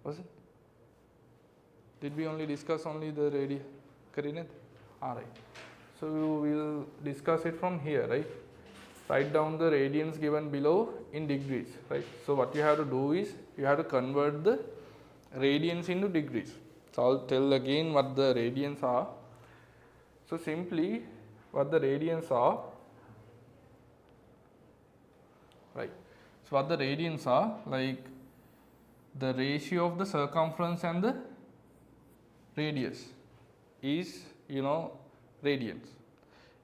Was it? Did we only discuss only the radius? Correct? Alright. So we will discuss it from here, right? Write down the radians given below in degrees, right? So what you have to do is you have to convert the radians into degrees. So I'll tell again what the radians are. So simply what the radians are, right? So what the radians are, like the ratio of the circumference and the radius is, radians.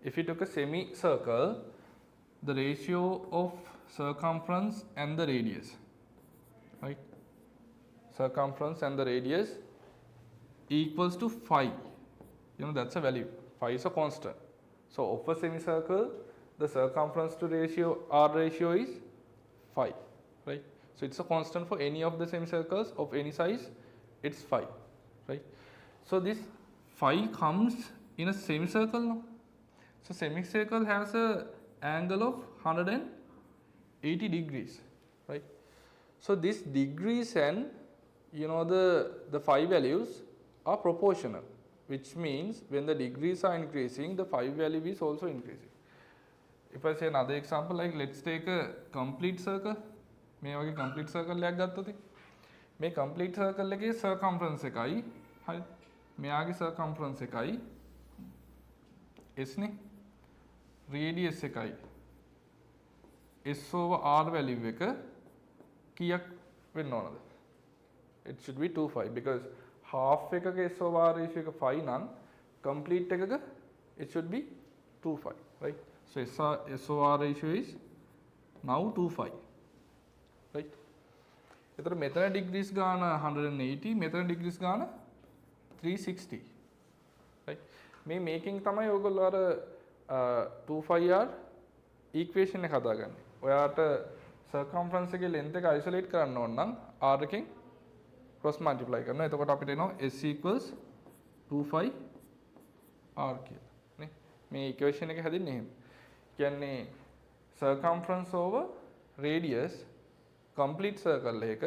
If you took a semicircle, the ratio of circumference and the radius, right? Circumference and the radius equals to 5. That's a value. 5 is a constant. So of a semicircle, the circumference to ratio R ratio is 5, right? So it's a constant for any of the semicircles of any size. It's 5, right? So this 5 comes in a semicircle. No? So semicircle has a angle of 180 degrees, right? So this degrees and the 5 values are proportional, which means when the degrees are increasing, the 5 value is also increasing. If I say another example, like let's take a complete circle. මේ වගේ complete circle එකක් ගත්තොත් මේ complete circle එකේ circumference එකයි හරි මෙයාගේ circumference එකයි s නේ radius එකයි s over r value එක කීයක් වෙන්න ඕනද? It should be 2/5 because half එකක s over r ratio එක 5 නම් complete එකක it should be 2/5, right? So s over r ratio is now 2/5, right? එතකොට මෙතන degrees ගාන 180, මෙතන degrees ගාන 360, right? මේකෙන් තමයි ඔයගොල්ලෝ අර 2/5r equation එක හදාගන්නේ. ඔයාට circumference එකේ length එක isolate කරන්න ඕන නම් r එකෙන් cross multiply කරනවා. එතකොට අපිට එනවා s equals 2/5r කියලා. නේ? මේ equation එක හැදින්නේ එහෙම. කියන්නේ circumference over radius complete circle එක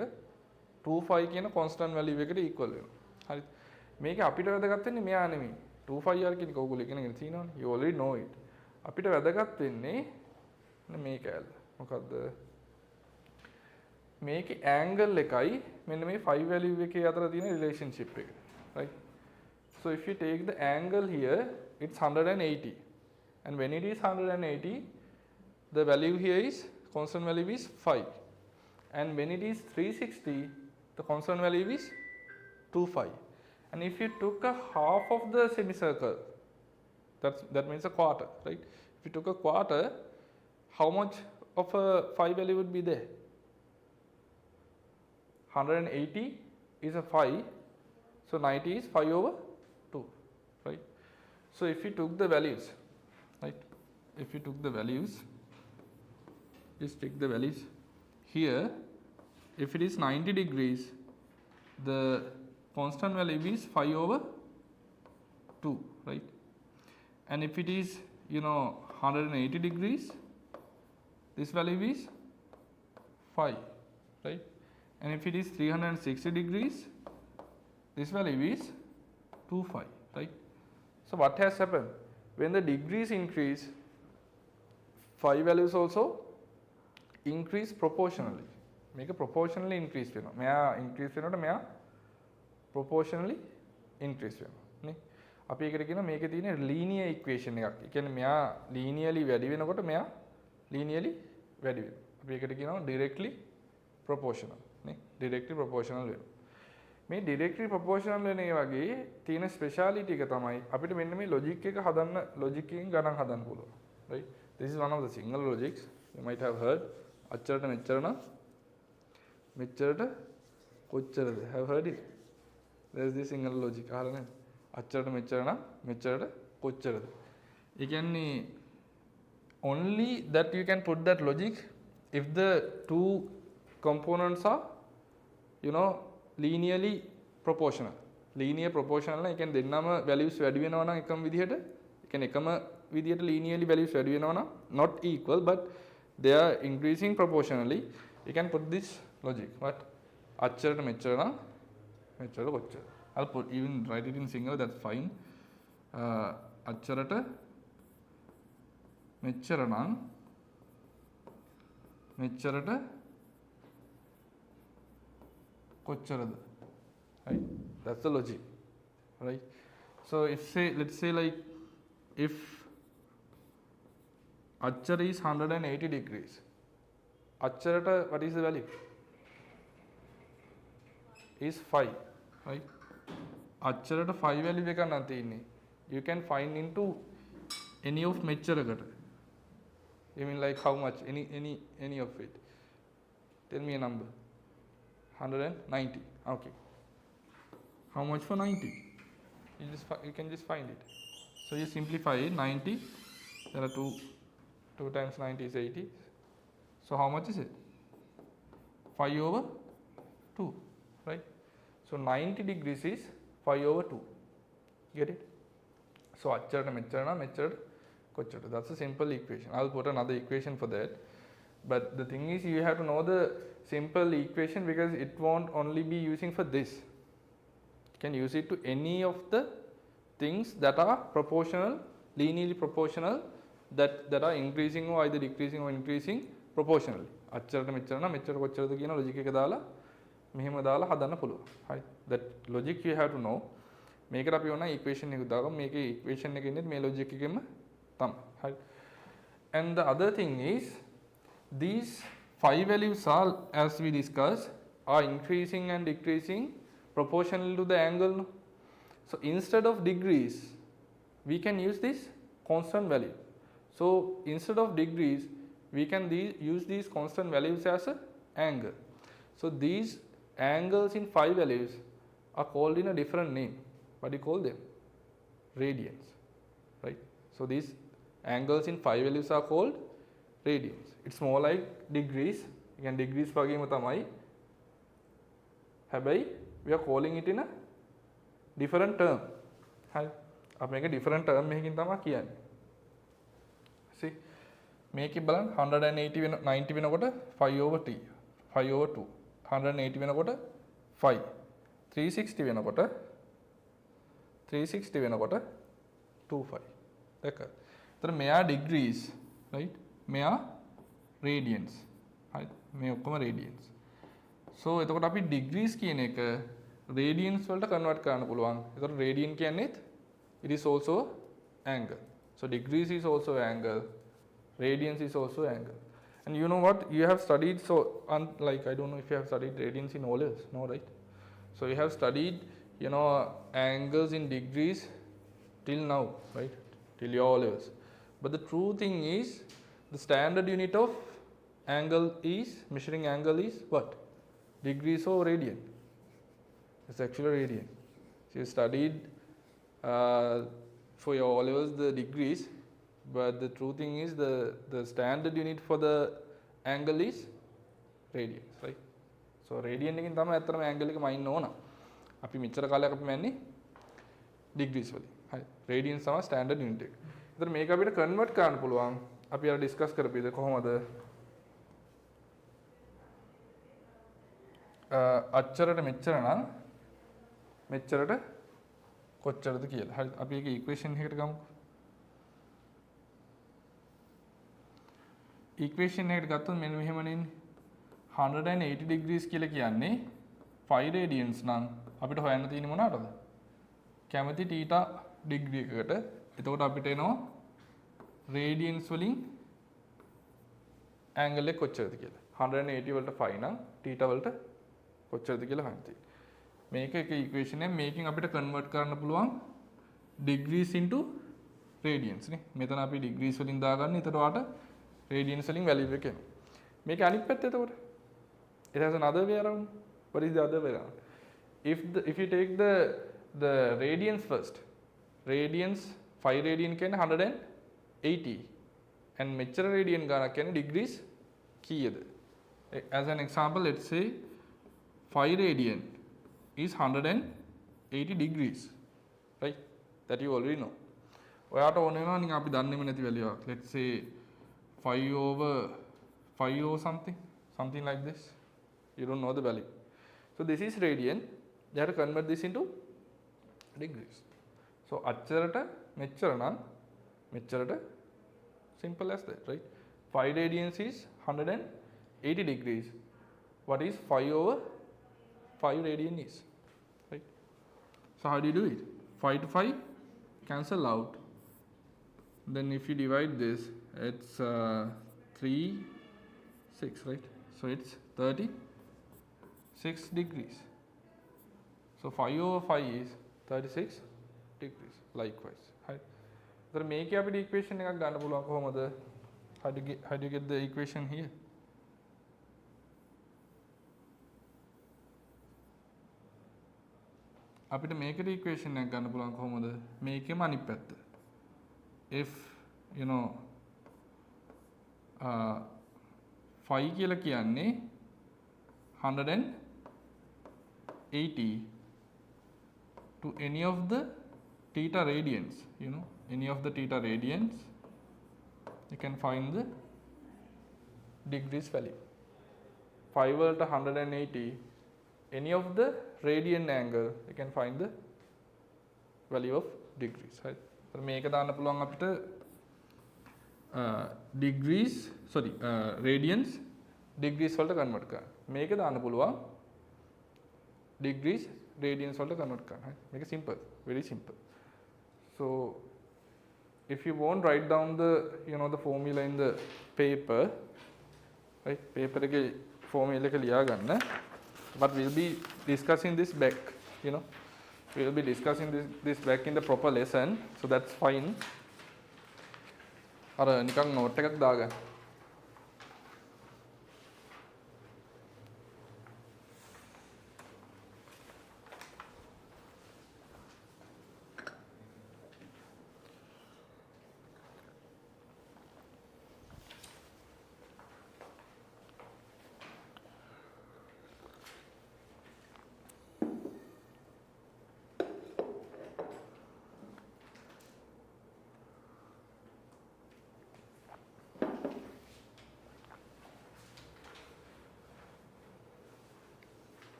2/5 කියන constant value එකට equal වෙනවා. හරිද? මේක අපිට වැදගත් වෙන්නේ මෙයා නෙමෙයි. 2/5r කියන එක ඔයගොල්ලෝ ඉගෙනගෙන තියෙනවනේ. You already know it. අපිට වැදගත් වෙන්නේ මේ කැලේ. මොකද්ද? මේකේ angle එකයි මෙන්න මේ 5 value එකේ අතර තියෙන relationship එක. Right? So if you take the angle here, it's 180. And when it is 180, the value here is, constant value is 5. And when it is 360, the constant value is 2/5. And if you took a half of the semicircle, that means a quarter, right? If you took a quarter, how much of a 5 value would be there? 180 is a 5, so 90 is 5 over 2, right? So if you took the values, right? If you took the values, just take the values here. If it is 90 degrees, the constant value is 5 over 2, right? And if it is 180 degrees, this value is 5, right? And if it is 360 degrees, this value is 2/5, right? So what has happened? When the degrees increase, 5 values also increase proportionally. Make a proportionally increase වෙනවා. මෙයා increase වෙනකොට මෙයා proportionally increase වෙනවා. නේ? අපි ඒකට කියනවා මේකේ තියෙන linear equation එකක්. ඒ කියන්නේ මෙයා linearly වැඩි වෙනකොට මෙයා linearly වැඩි වෙනවා. අපි ඒකට කියනවා directly proportional. නේ? Directly proportional වෙනවා. මේ directly proportional වෙන ඒ වගේ තියෙන speciality එක තමයි අපිට මෙන්න මේ logic එක හදන්න logic එකෙන් ගණන් හදන්න පුළුවන්. Right? This is one of the single logics you might have heard. අච්චරට මෙච්චර නම් මෙච්චරට කොච්චරද? Have heard it? There is this single logic. අහලා නේද? අච්චරට මෙච්චර නම් මෙච්චරට කොච්චරද? ඒ කියන්නේ only that you can put that logic if the two components are linearly proportional. Linear proportional නම් ඒ කියන්නේ දෙන්නම values වැඩි වෙනවා නම් එකම විදිහට ඒ කියන්නේ එකම විදිහට linearly values වැඩි වෙනවා නම් not equal but they are increasing proportionally. You can put this logic. What? අච්චරට මෙච්චර නම් මෙච්චරට කොච්චර. I'll put even write it in single, that's fine. අච්චරට මෙච්චර නම් මෙච්චරට කොච්චරද? Right? That's the logic. Right? So let's say like if achara is 180 degrees, acharata what is the value? Is 5, right? Acharata 5 value එක ගන්න තියෙන්නේ. You can find into any of මෙච්චරකට. You mean like how much? Any of it. Tell me a number. 190. Okay. How much for 90? You can just find it. So you simplify it. 90. There are 2 times 90 is 80. So how much is it? 5 over 2, right? So 90 degrees is 5 over 2. Get it? So achara mechara mechara kochara. That's a simple equation. I'll put another equation for that. But the thing is, you have to know the simple equation because it won't only be using for this. You can use it to any of the things that are proportional, linearly proportional, that are increasing or either decreasing or increasing proportionally. අච්චරට මෙච්චර නම් මෙච්චර කොච්චරද කියන logic එක දාලා මෙහෙම දාලා හදන්න පුළුවන්. හරි. That logic you have to know. මේකට අපි ඕන equation එකක් දාගමු. මේකේ equation එකේ ඉන්නේ මේ logic එකෙම තමයි. හරි. And the other thing is these 5 values are, as we discussed, are increasing and decreasing proportional to the angle. No? So instead of degrees, we can use this constant value. So instead of degrees, we can use these constant values as an angle. So these angles in 5 values are called in a different name. What do you call them? Radians, right? So these angles in 5 values are called radians. It's more like degrees. Again, degrees වගේම තමයි. හැබැයි we are calling it in a different term. හරි. අපි මේක different term එකකින් තමයි කියන්නේ. See, මේකේ බලන්න 180 වෙන 90 වෙනකොට 5 over t 5 over 2 180 වෙනකොට 5 360 වෙනකොට 25 දැක්කද? එතන මෙයා degrees, right? මෙයා radians. හරි. මේ ඔක්කොම radians. So එතකොට අපි degrees කියන එක radians වලට convert කරන්න පුළුවන්. එතකොට radian කියන්නේත් it is also angle. So degrees is also angle. Radians is also angle. And you know what? You have studied, so like I don't know if you have studied radians in O levels, no, right? So you have studied, angles in degrees till now, right? Till your O levels. But the true thing is, the standard unit of angle is, measuring angle is what? Degrees or radian? It's actually radian. So you studied for your O levels the degrees, but the true thing is the standard unit for the angle is radians, right? So radian එකෙන් තමයි අතරම angle එක මයින් ඕන. අපි මෙච්චර කාලයක් අපි මන්නේ degrees වලින්. හරි. radians තමයි standard unit එක. ඒතර මේක අපිට convert කරන්න පුළුවන්. අපි අර discuss කරපු විදිහ කොහොමද? අච්චරට මෙච්චර නම් මෙච්චරට කොච්චරද කියලා. හරි. අපි ඒක equation එකකට ගමුකෝ. equation එකට ගත්තොත් මෙන්න මෙහෙමනේ ඉන්නේ 180 degrees කියලා කියන්නේ 5 radians නම් අපිට හොයන්න තියෙන්නේ මොනවටද? කැමති θ degree එකකට. එතකොට අපිට එනවා radians වලින් angle එක කොච්චරද කියලා. 180 වලට 5 නම් θ වලට කොච්චරද කියලා හොයන්න තියෙන්නේ. මේක එක equation එක මේකෙන් අපිට convert කරන්න පුළුවන් degrees into radians නේ. මෙතන අපි degrees වලින් දාගන්න. එතකොට ඔයාට radians වලින් value එක එනවා. මේක අනිත් පැත්ත එතකොට. It has another way around. What is the other way around? If you take the radians first, radians 5 radian කියන්නේ 180 and මෙච්චර radian ගානක් කියන්නේ degrees කීයද? As an example, let's say 5 radian is 180 degrees, right? That you already know. ඔයාට ඕන වෙනවා නිකන් අපි දන්නේම නැති value එකක්. Let's say 5 over something like this. You don't know the value. So this is radian. they have to convert this into degrees. So acharata mechcharana mechcharata, simple as that, right? 5 radians is 180 degrees. What is 5 over 5 radian is, right? So how do you do it? 5 to 5 cancel out. Then if you divide this, it's 3 6, right? So it's 36 degrees. So 5 over 5 is 36 degrees likewise, right? So make up the equation එකක් ගන්න පුළුවන් කොහොමද? How do you get the equation here? අපිට මේකට equation එකක් ගන්න පුළුවන් කොහොමද? මේකෙම අනිත් පැත්ත. If you know 5 කියලා කියන්නේ 180 to any of the theta radians, you know, any of the theta radians, you can find the degrees value. 5 වලට 180, any of the radian angle, you can find the value of degrees, right? So මේක දාන්න පුළුවන් අපිට degrees, sorry, radians degrees වලට convert කරන්න. මේක දාන්න පුළුවන් degrees radians වලට convert කරන්න. right? Make it simple, very simple. So if you won't write down the, you know, the formula in the paper, right? Paper එකේ formula එක ලියා ගන්න. But we'll be discussing this back, you know. We will be discussing this back in the proper lesson, so that's fine. අර නිකන් note එකක් දාගන්න.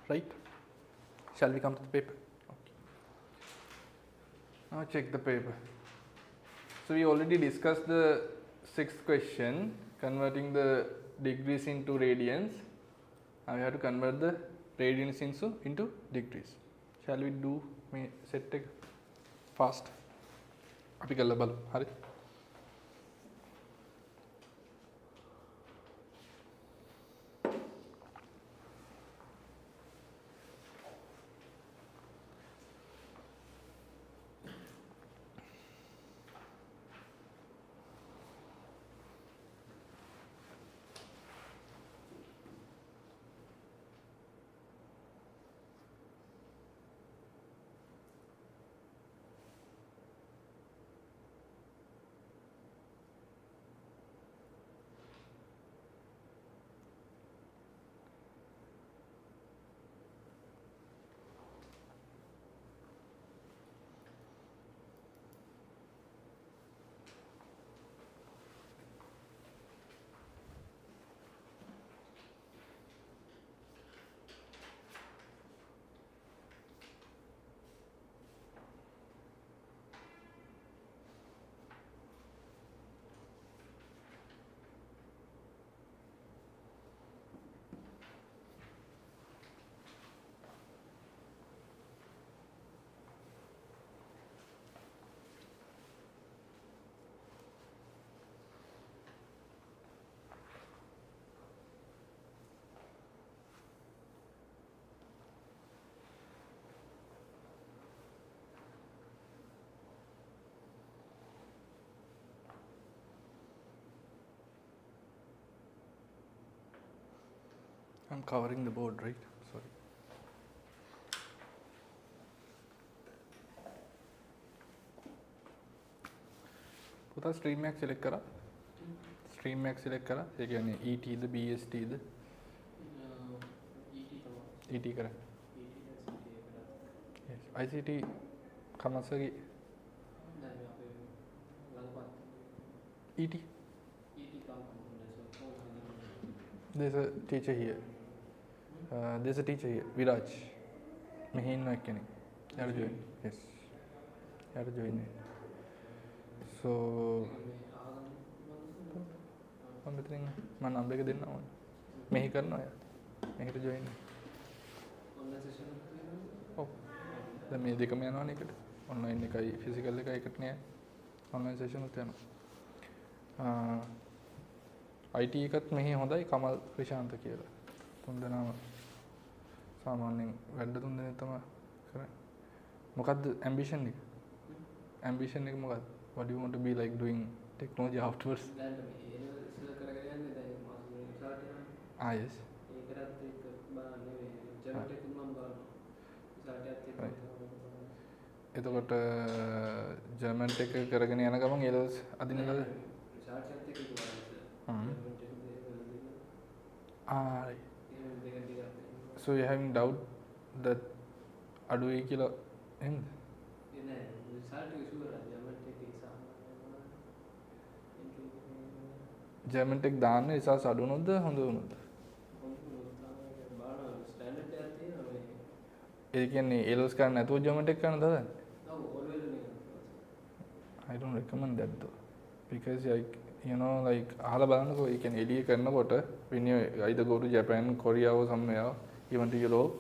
Right? Shall we come to the paper? Okay. Now check the paper. So we already discussed the 6th question, converting the degrees into radians. Now we have to convert the radians into degrees. Shall we do set it fast? අපි කරලා බලමු. හරි. I'm covering the board, right? Sorry. පුතා stream එකක් select කරා. stream එකක් select කරා. ඒ කියන්නේ ET ද BST ද? ET කරා. Yes. ICT කමසගේ ET There's a teacher here. There's a teacher here, Viraj. මෙහි ඉන්න එක්කෙනෙක්. එයාට join. Yes. එයාට join වෙන්න. So මම මෙතනින් මම නම්බර් එක දෙන්නම් ඕන. මෙහි කරනවා එයා. මෙහෙට join වෙන්න. online session එකක් තියෙනවද? ඔව්. දැන් මේ දෙකම යනවනේ එකට. online එකයි physical එකයි එකට නෑ. online session උත් යනවා. IT එකත් මෙහි හොඳයි කමල් ක්‍රිෂාන්ත කියලා. තුන්දෙනාම සාමාන්‍යයෙන් වැඩ තුන්දෙනෙක් තමයි කරන්නේ. මොකද්ද ambition එක? ambition එක මොකක්ද? What do you want to be like doing technology afterwards? Yes. එතකොට ජර්මන් ටෙක් කරගෙන යන ගමන් ඒලස් අදිනවද? So you having doubt that අඩුයි කියලා එහෙමද? ජර්මන් ටෙක් දාන්න ඉසස් අඩු වුණොත්ද හොඳ වුණොත්ද? ඒ කියන්නේ ඒලස් කරන්න නැතුව ජර්මන් ටෙක් කරන්න හදන්නේ? I don't recommend that though because like you know like අහලා බලන්නකෝ ඒ කියන්නේ එළිය කරනකොට when you either go to Japan, Korea or somewhere even to Europe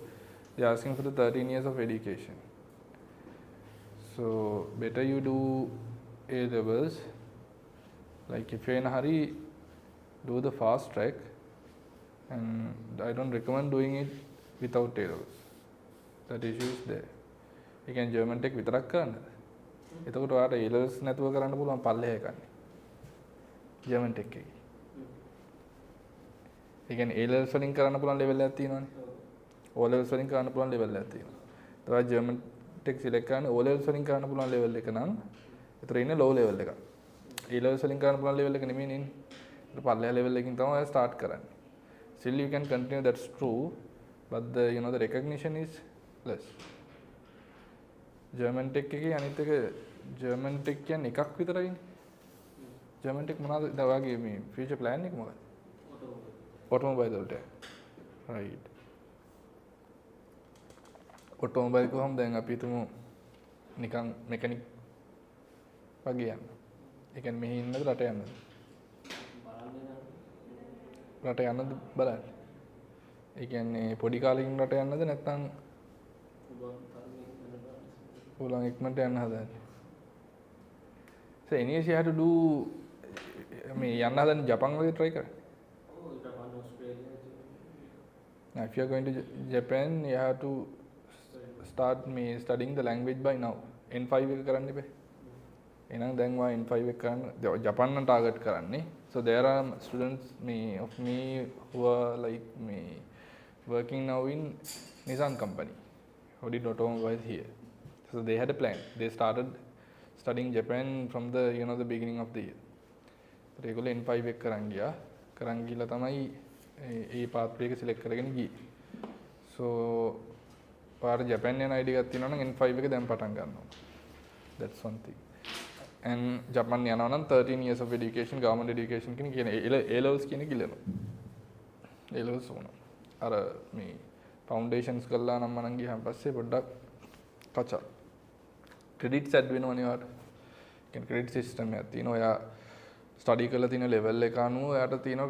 they are asking for the 13 years of education. So better you do A levels. Like if you're in a hurry, do the fast track, and I don't recommend doing it without A levels. That issue is there. You can German tech විතරක් කරන්න. එතකොට ඔයාලට A levels නැතුව කරන්න පුළුවන් පල්ලෙහා එකන්නේ. German tech එකේ. ඒ කියන්නේ A levels වලින් කරන්න පුළුවන් level එකක් තියෙනවානේ. O levels වලින් කරන්න පුළුවන් level එකක් තියෙනවා. ඒතකොට German tech select කරන්නේ O levels වලින් කරන්න පුළුවන් level එක නම් ඒතර ඉන්නේ low level එකක්. A levels වලින් කරන්න පුළුවන් level එක නෙමෙයි ඉන්නේ. ඒක පල්ලෙහා level එකකින් තමයි ඔයා start කරන්නේ. Still you can continue, that's true, but the you know the recognition is less. German tech එකේ අනිත් එක German tech කියන්නේ එකක් විතරයිනේ. German tech මොනවාද දැන් ඔයාගේ මේ future plan එක මොකක්ද? automobile වලට. right. automobile කොහොමද දැන් අපි හිතමු නිකන් mechanic වගේ යන්න. ඒ කියන්නේ මෙහි ඉන්නද රට යන්නද? රට යන්නද බලන්න. ඒ කියන්නේ පොඩි කාලෙකින් රට යන්නද නැත්නම් පුළුවන් ඉක්මනට යන්න හදන්නේ. So anyways you have to do මේ යන්න හදන්නේ ජපාන් වගේ try කරන්න. Now if you are going to Japan you have to start studying the language by now. N5 එක කරන්න ඉබේ. එහෙනම් දැන් වා N5 එක කරන්න ජපාන් නම් ටාගට් කරන්නේ. So there are students of me who are like me working now in Nissan company who did automobile here. So they had a plan. They started studying Japan from the the beginning of the year. ඒගොල්ලෝ N5 එක කරන් ගියා. කරන් ගිහලා තමයි ඒ pathway එක select කරගෙන ගියේ. So පාර ජපාන් යන ID එකක් තියෙනවා නම් N5 එක දැන් පටන් ගන්නවා. That's one thing. And Japan යනවා නම් 13 years of education, government education කියන A levels කියන කිලනවා. A levels වුණා. අර මේ foundations කරලා නම් මනම් ගියාන් පස්සේ පොඩ්ඩක් කචා. credits add වෙනවනේ ඔයාලට. කියන්නේ credit system එකක් තියෙනවා. ඔයා study කරලා තියෙන level එක අනුව ඔයාට තියෙනවා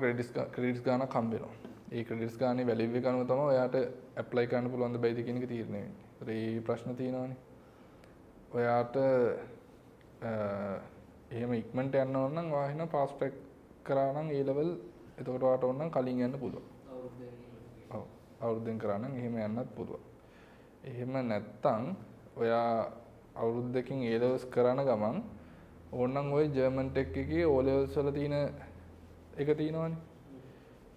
credits ගානක් හම්බ වෙනවා. ඒ credits ගානේ value එක අනුව තමයි ඔයාට apply කරන්න පුළුවන් ද බැයිද කියන එක තීරණය වෙන්නේ. ඒතර මේ ප්‍රශ්න තියෙනවානේ. ඔයාට එහෙම ඉක්මනට යන්න ඕන නම් ඔයා එහෙනම් fast track කරා නම් A level එතකොට ඔයාට ඕන නම් කලින් යන්න පුළුවන්. ඔව්. අවුරුද්දෙන් කරා නම් එහෙම යන්නත් පුළුවන්. එහෙම නැත්තම් ඔයා අවුරුද්දකින් A levels කරන ගමන් ඕනනම් ඔය German tech එකේ O levels වල තියෙන එක තියෙනවනේ.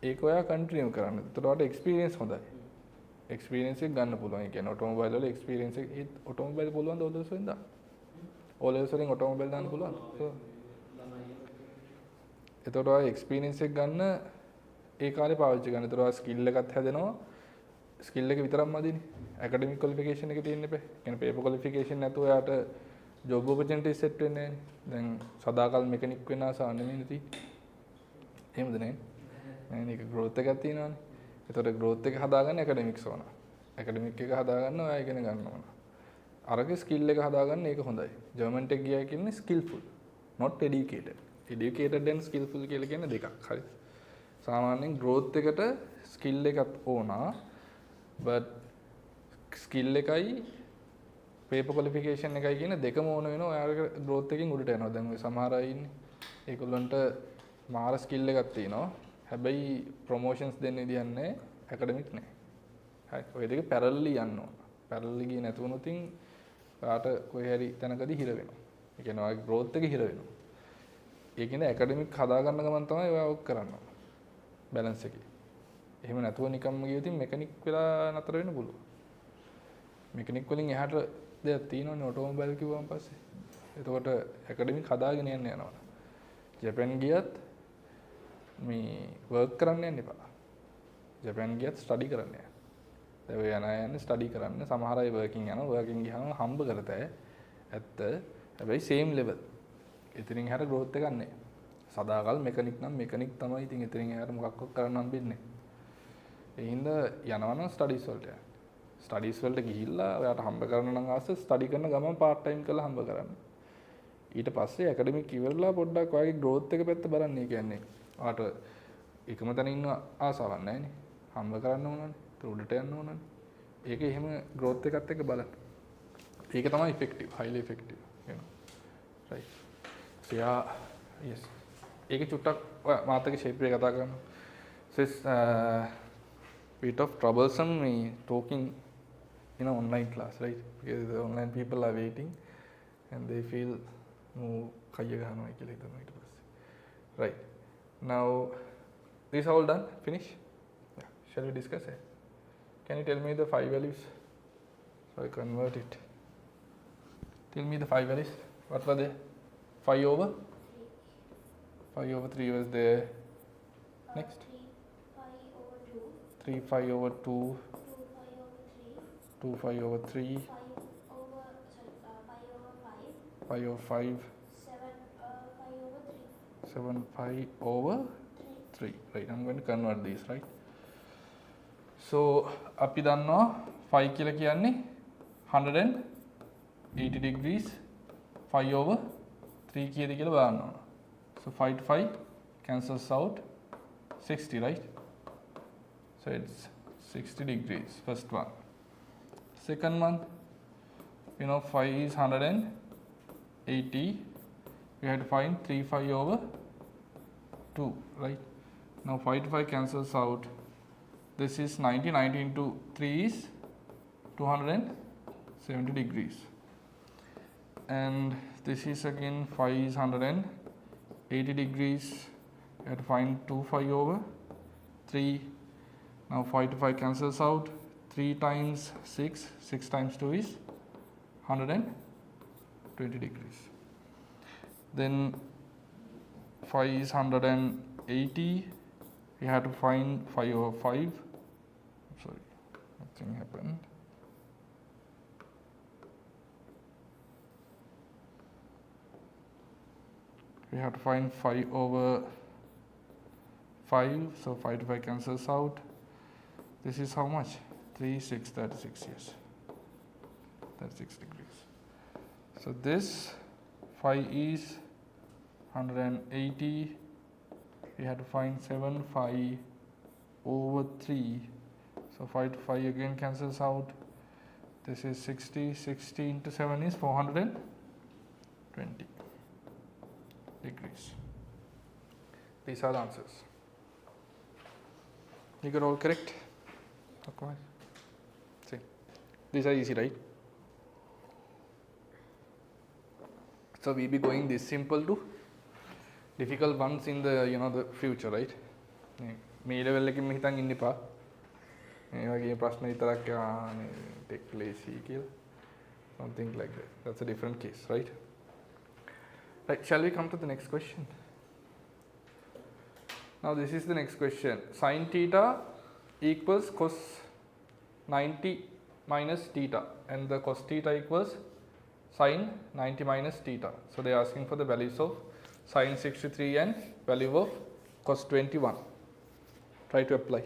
ඒක ඔයා කන්ටිනියු කරන්න. එතකොට ඔයාට experience හොඳයි. experience එක ගන්න පුළුවන්. ඒ කියන්නේ automobile වල experience එක automobile පුළුවන් ද O levels වලින් දාන්න? O levels වලින් automobile දාන්න පුළුවන්. එතකොට ඔයා experience එක ගන්න ඒ කාලේ පාවිච්චි කරන්න. එතකොට ඔයා skill එකත් හැදෙනවා. skill එක විතරක් මදිනේ. academic qualification එක තියෙන්න එපා. කියන්නේ paper qualification නැතුව ඔයාට job opportunity set වෙන්නේ නැහැ. දැන් සදාකල් mechanic වෙන ආසාව නෙමෙයි තියෙන්නේ. එහෙමද නේ? මේක growth එකක් තියෙනවානේ. ඒතකොට growth එක හදාගන්න academics ඕන. academic එක හදාගන්න ඔයා ඉගෙන ගන්න ඕන. අරගේ skill එක හදාගන්න ඒක හොඳයි. German tech ගියා කියන්නේ skillful not educated. educated and skillful කියලා කියන්නේ දෙකක්. හරි. සාමාන්‍යයෙන් growth එකට skill එකක් ඕන. but skill එකයි paper qualification එකයි කියන දෙකම ඕන වෙනවා. ඔයාලගේ growth එකකින් උඩට යනවා. දැන් ඔය සමහර අය ඉන්නේ. ඒගොල්ලන්ට මාර skill එකක් තියෙනවා. හැබැයි promotions දෙන්න විදියක් නැහැ. academic නැහැ. හරි. ඔය දෙක parallelly යන්න ඕන. parallelly ගියේ නැති වුණොත් ඔයාට කොහේ හරි තැනකදී හිර වෙනවා. ඒ කියන්නේ ඔයාගේ growth එක හිර වෙනවා. ඒකින්ද academic හදාගන්න ගමන් තමයි ඔයා ඔක් කරන්න ඕන. balance එකේ. එහෙම නැතුව නිකම්ම ගියොත් mechanic වෙලා නතර වෙන්න පුළුවන්. mechanic වලින් එහාට දෙයක් තියෙනවනේ automobile කිව්වම පස්සේ. එතකොට academic හදාගෙන යන්න යනවා. ජපන් ගියත් මේ work කරන්න යන්න එපා. ජපන් ගියත් study කරන්න යන්න. දැන් ඔය යන අය යන්නේ study කරන්න. සමහර අය working යනවා. working ගියාම හම්බ කරතේ ඇත්ත. හැබැයි same level. එතනින් එහාට growth එකක් නැහැ. සදාකල් mechanic නම් mechanic තමයි. ඉතින් එතනින් එහාට මොකක්වත් කරන්න හම්බෙන්නේ නැහැ. ඒ හින්දා යනවා නම් studies වලට යන්න. studies වලට ගිහිල්ලා ඔයාට හම්බ කරන්න නම් ආස study කරන ගමන් part time කරලා හම්බ කරන්න. ඊට පස්සේ academic ඉවරලා පොඩ්ඩක් ඔයාගේ growth එක පැත්ත බලන්න. ඒ කියන්නේ ඔයාට එකම තැන ඉන්න ආසාවක් නැහැ නේ. හම්බ කරන්න ඕනනේ. උඩට යන්න ඕනනේ. ඒක එහෙම growth එකත් එක්ක බලන්න. ඒක තමයි effective, highly effective, you know. Right. So yeah, yes. ඒක චුට්ටක් මාත් එක්ක shape එක කතා කරනවා. So it's bit of troublesome me talking in an online class, right? Because the online people are waiting and they feel කයිය ගන්නවා කියලා හිතනවා ඊට පස්සේ. Right. Now this all done, finish? Yeah. Shall we discuss it? Can you tell me the 5 values? So I convert it. Tell me the 5 values. What were they? 5 over? 5 over 3 was there. Next. 3 5 over 2. 2 5 over 3. 5 over 5. 7 5 over 3. Right. I'm going to convert these, right? So අපි දන්නවා 5 කියලා කියන්නේ 180 degrees 5 over 3 කීයද කියලා බලන්න ඕන. So 5 to 5 cancels out 60, right? So it's 60 degrees, first one. Second one, you know 5 is 180. We have to find 3 5 over 2, right? Now 5 to 5 cancels out. This is 90. 90 into 3 is 270 degrees. And this is again 5 is 180 degrees. We have to find 2 5 over 3. Now 5 to 5 cancels out. 3 times 6. 6 times 2 is 120 degrees. Then 5 is 180. We have to find 5 over 5. Sorry, nothing happened. We have to find 5 over 5. So 5 to 5 cancels out. This is how much? 3 6 36, yes. 36 degrees. So this 5 is 180. We have to find 7 5 over 3. So 5 to 5 again cancels out. This is 60. 60 into 7 is 420 degrees. These are the answers. You got all correct? Okay. See, these are easy, right? So we be going this simple to difficult ones in the the future, right? මේ level එකකින් මේ හිතන් ඉන්න එපා. මේ වගේ ප්‍රශ්න විතරක් take lazy කියලා. Something like that. That's a different case, right? Right, shall we come to the next question? Now this is the next question. Sin theta equals cos 90 minus theta, and the cos theta equals sin 90 minus theta. So they are asking for the values of sin 63 and value of cos 21. try to apply.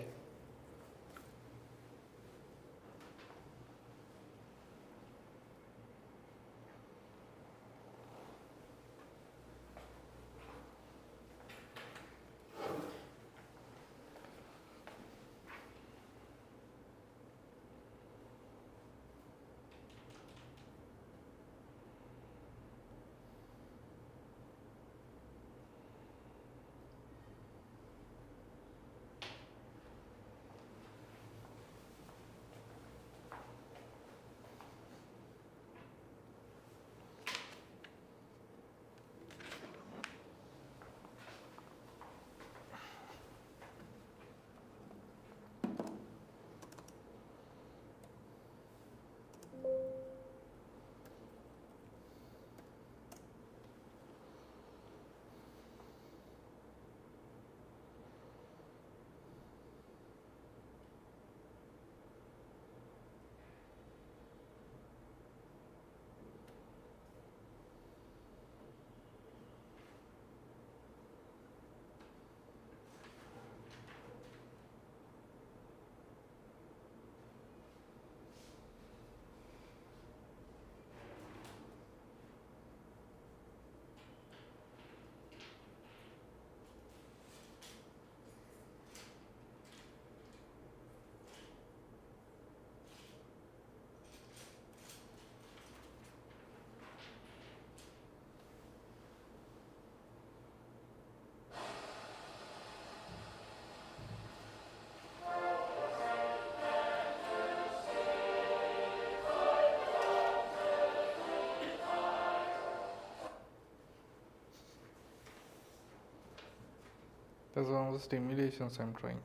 That's one of the stimulations I'm trying.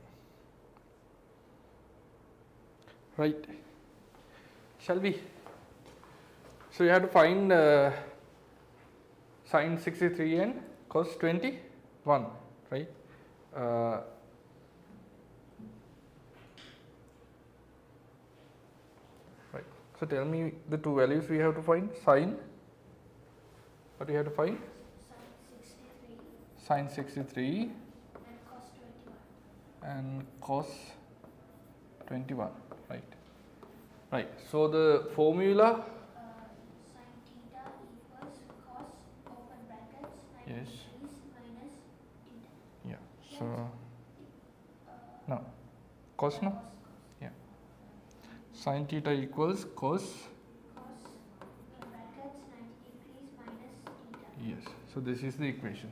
Right. Shall we? So you have to find sine 63 and cos 21, right? Right. So tell me the two values we have to find. Sine. What do you have to find? Sine 63 and cos 21, right? Right. So the formula. Sin theta equals cos open brackets 90 Yes. degrees minus theta. Yeah. So no. Cos no. Yeah. Sin theta equals cos. Cos in brackets 90 degrees minus theta. Yes. So this is the equation.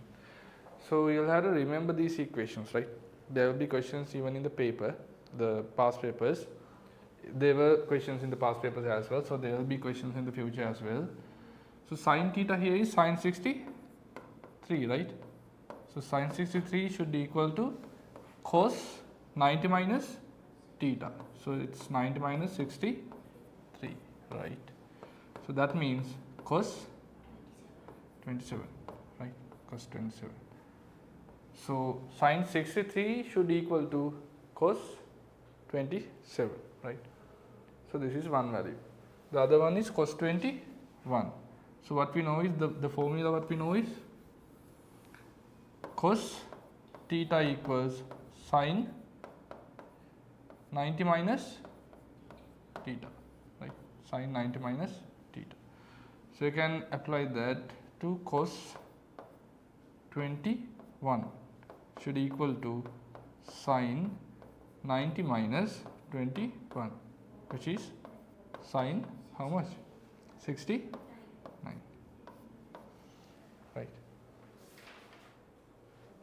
So you'll have to remember these equations, right? There will be questions even in the paper, the past papers. There were questions in the past papers as well, so there will be questions in the future as well. So sin theta here is sin 63, right? So sin 63 should be equal to cos 90 minus theta. So it's 90 minus 63, right? So that means cos 27, right? Cos 27. So sin 63 should equal to cos 27, right? So this is one value. The other one is cos 21. So what we know is the formula what we know is cos theta equals sin 90 minus theta, right? Sin 90 minus theta. So you can apply that to cos 21 should equal to sin 90 minus 21, which is sin how much? 69, right?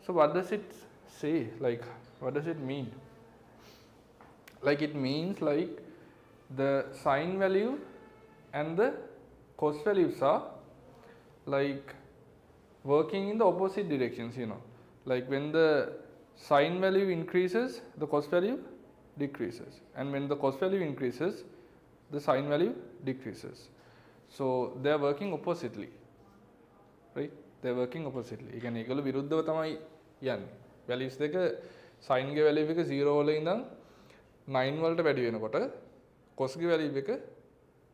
So what does it say? Like, what does it mean? Like, it means like the sin value and the cos values are like working in the opposite directions, you know. Like when the sin value increases, the cos value decreases, and when the cos value increases, the sin value decreases. So they are working oppositely, right? They are working oppositely. ඒ කියන්නේ ඒගොල්ලෝ විරුද්ධව තමයි යන්නේ. values දෙක sin ගේ value එක 0 වල ඉඳන් 9 වලට වැඩි වෙනකොට cos ගේ value එක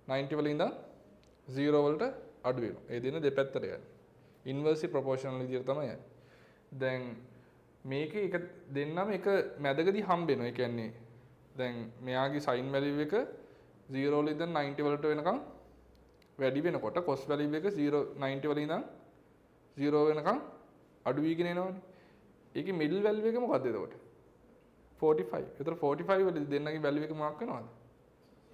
90 වල ඉඳන් 0 වලට අඩු වෙනවා. ඒ දෙන දෙපැත්තට යන්නේ. inversely proportional විදිහට තමයි යන්නේ. දැන් මේක එක දෙන්නම එක මැදකදී හම්බ වෙනවා. ඒ කියන්නේ දැන් මෙයාගේ sin value එක 0 වල ඉඳන් 90 වලට වෙනකම් වැඩි වෙනකොට cos value එක 90 වල ඉඳන් 0 වෙනකම් අඩු වීගෙන එනවනේ. ඒකේ middle value එක මොකද්ද එතකොට? 45. ඒතර 45 වලදී දෙන්නගේ value එක මොකක් වෙනවද?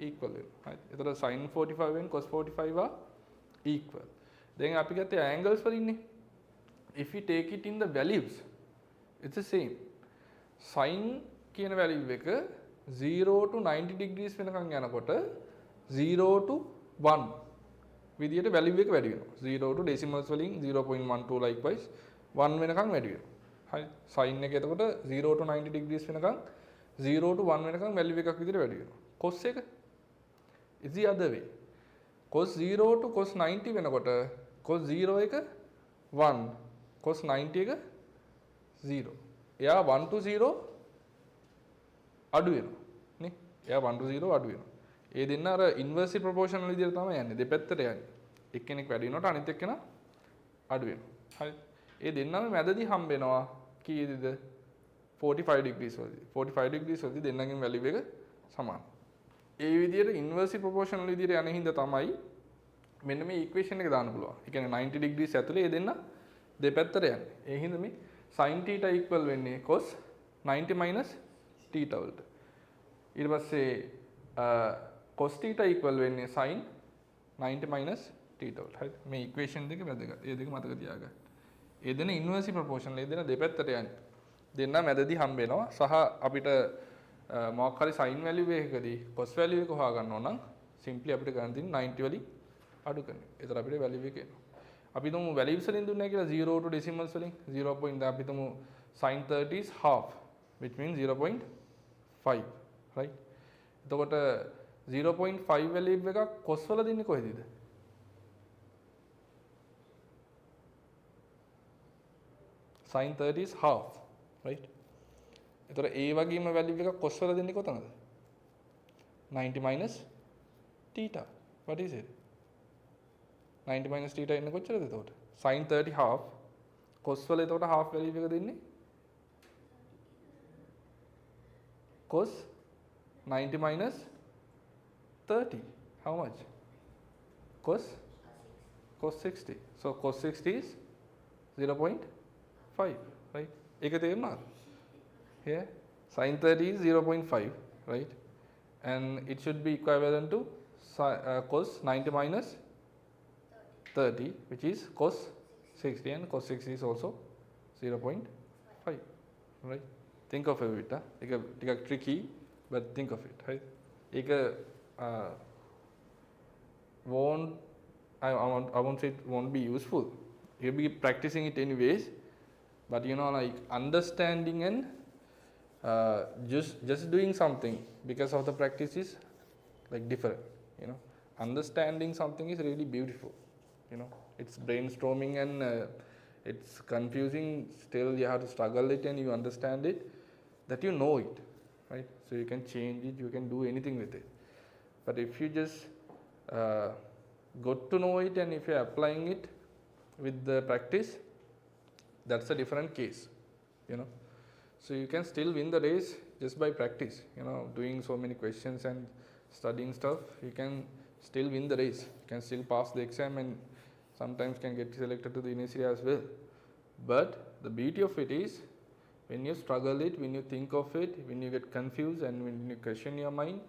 equal වෙනවා. හරි. ඒතර sin 45 and cos 45 are equal. දැන් අපි ගත්තේ angles වලින්නේ. If we take it in the values, it's the same. sin කියන value එක 0 to 90 degrees වෙනකන් යනකොට 0 to 1 විදියට value එක වැඩි වෙනවා. 0 to decimals වලින් 0.12 likewise 1 වෙනකන් වැඩි වෙනවා. හරි. sin එක එතකොට 0 to 90 degrees වෙනකන් 0 to 1 වෙනකන් value එකක් විදියට වැඩි වෙනවා. cos එක is the other way. cos 0 to cos 90 වෙනකොට cos 0 එක 1 cos 90 එක 0. එයා 1 to 0 අඩු වෙනවා නේ. එයා 1 to 0 අඩු වෙනවා. ඒ දෙන්න අර ඉන්වර්ස්ලි ප්‍රොපෝෂනල් විදියට තමයි යන්නේ. දෙපැත්තට යන්නේ. එක්කෙනෙක් වැඩි වෙනකොට අනිත් එක්කෙනා අඩු වෙනවා. හරි. ඒ දෙන්නම මැදදී හම්බ වෙනවා කීයේද? 45 degrees වලදී. 45 degrees වලදී දෙන්නගෙන් value එක සමානයි. ඒ විදියට ඉන්වර්ස්ලි ප්‍රොපෝෂනල් විදියට යන හින්දා තමයි මෙන්න මේ ඉක්වේෂන් එක දාන්න පුළුවන්. ඒ කියන්නේ 90 degrees ඇතුලේ ඒ දෙන්න දෙපැත්තට යන්නේ. ඒ හින්දා මේ sin theta equal වෙන්නේ cos 90 minus theta වලට. ඊට පස්සේ cos theta equal වෙන්නේ sin 90 minus theta වලට. හරිද? මේ ඉක්වේෂන් දෙක වැදගත්. ඒ දෙක මතක තියාගන්න. ඒ දෙන ඉන්වර්ස්ලි ප්‍රොපෝෂනල්. ඒ දෙන දෙපැත්තට යන්නේ. දෙන්න මැදදී හම්බ වෙනවා. සහ අපිට මොකක් හරි sin value එකකදී cos value එක හොයාගන්න ඕන නම් simply අපිට කරන්න තියෙන්නේ 90 වලින් අඩු කරන එක. ඒතර අපිට value එක එනවා. අපි තුමු values වලින් දුන්නා කියලා 0 to decimals වලින් 0. අපි තුමු sin 30 is half which means 0.5 right. එතකොට 0.5 value එකක් cos වල දෙන්නේ කොහෙදද? sin 30 is half right. එතකොට ඒ වගේම value එකක් cos වල දෙන්නේ කොතනද? 90 minus theta. What is it? 90 minus theta එන්නේ කොච්චරද එතකොට? sin 30 half cos වල එතකොට half value එක දෙන්නේ cos 90 minus 30. How much? Cos 60. So cos 60 is 0.5 right. ඒක තේරුණාද? Here sin 30 is 0.5 right, and it should be equivalent to cos 90 minus 30 which is cos 60, and cos 60 is also 0.5 right. Think of it. It's tricky but think of it right. It I won't say it won't be useful. You'll be practicing it anyways, but you know, like understanding and just doing something because of the practice is like different. You know, understanding something is really beautiful. You know, it's brainstorming and it's confusing. Still, you have to struggle it and you understand it. That you know it, right? So you can change it. You can do anything with it. But if you just got to know it and if you're applying it with the practice, that's a different case. You know. So you can still win the race just by practice, you know, doing so many questions and studying stuff. You can still win the race. You can still pass the exam and sometimes can get selected to the university as well. But the beauty of it is when you struggle it, when you think of it, when you get confused and when you question your mind,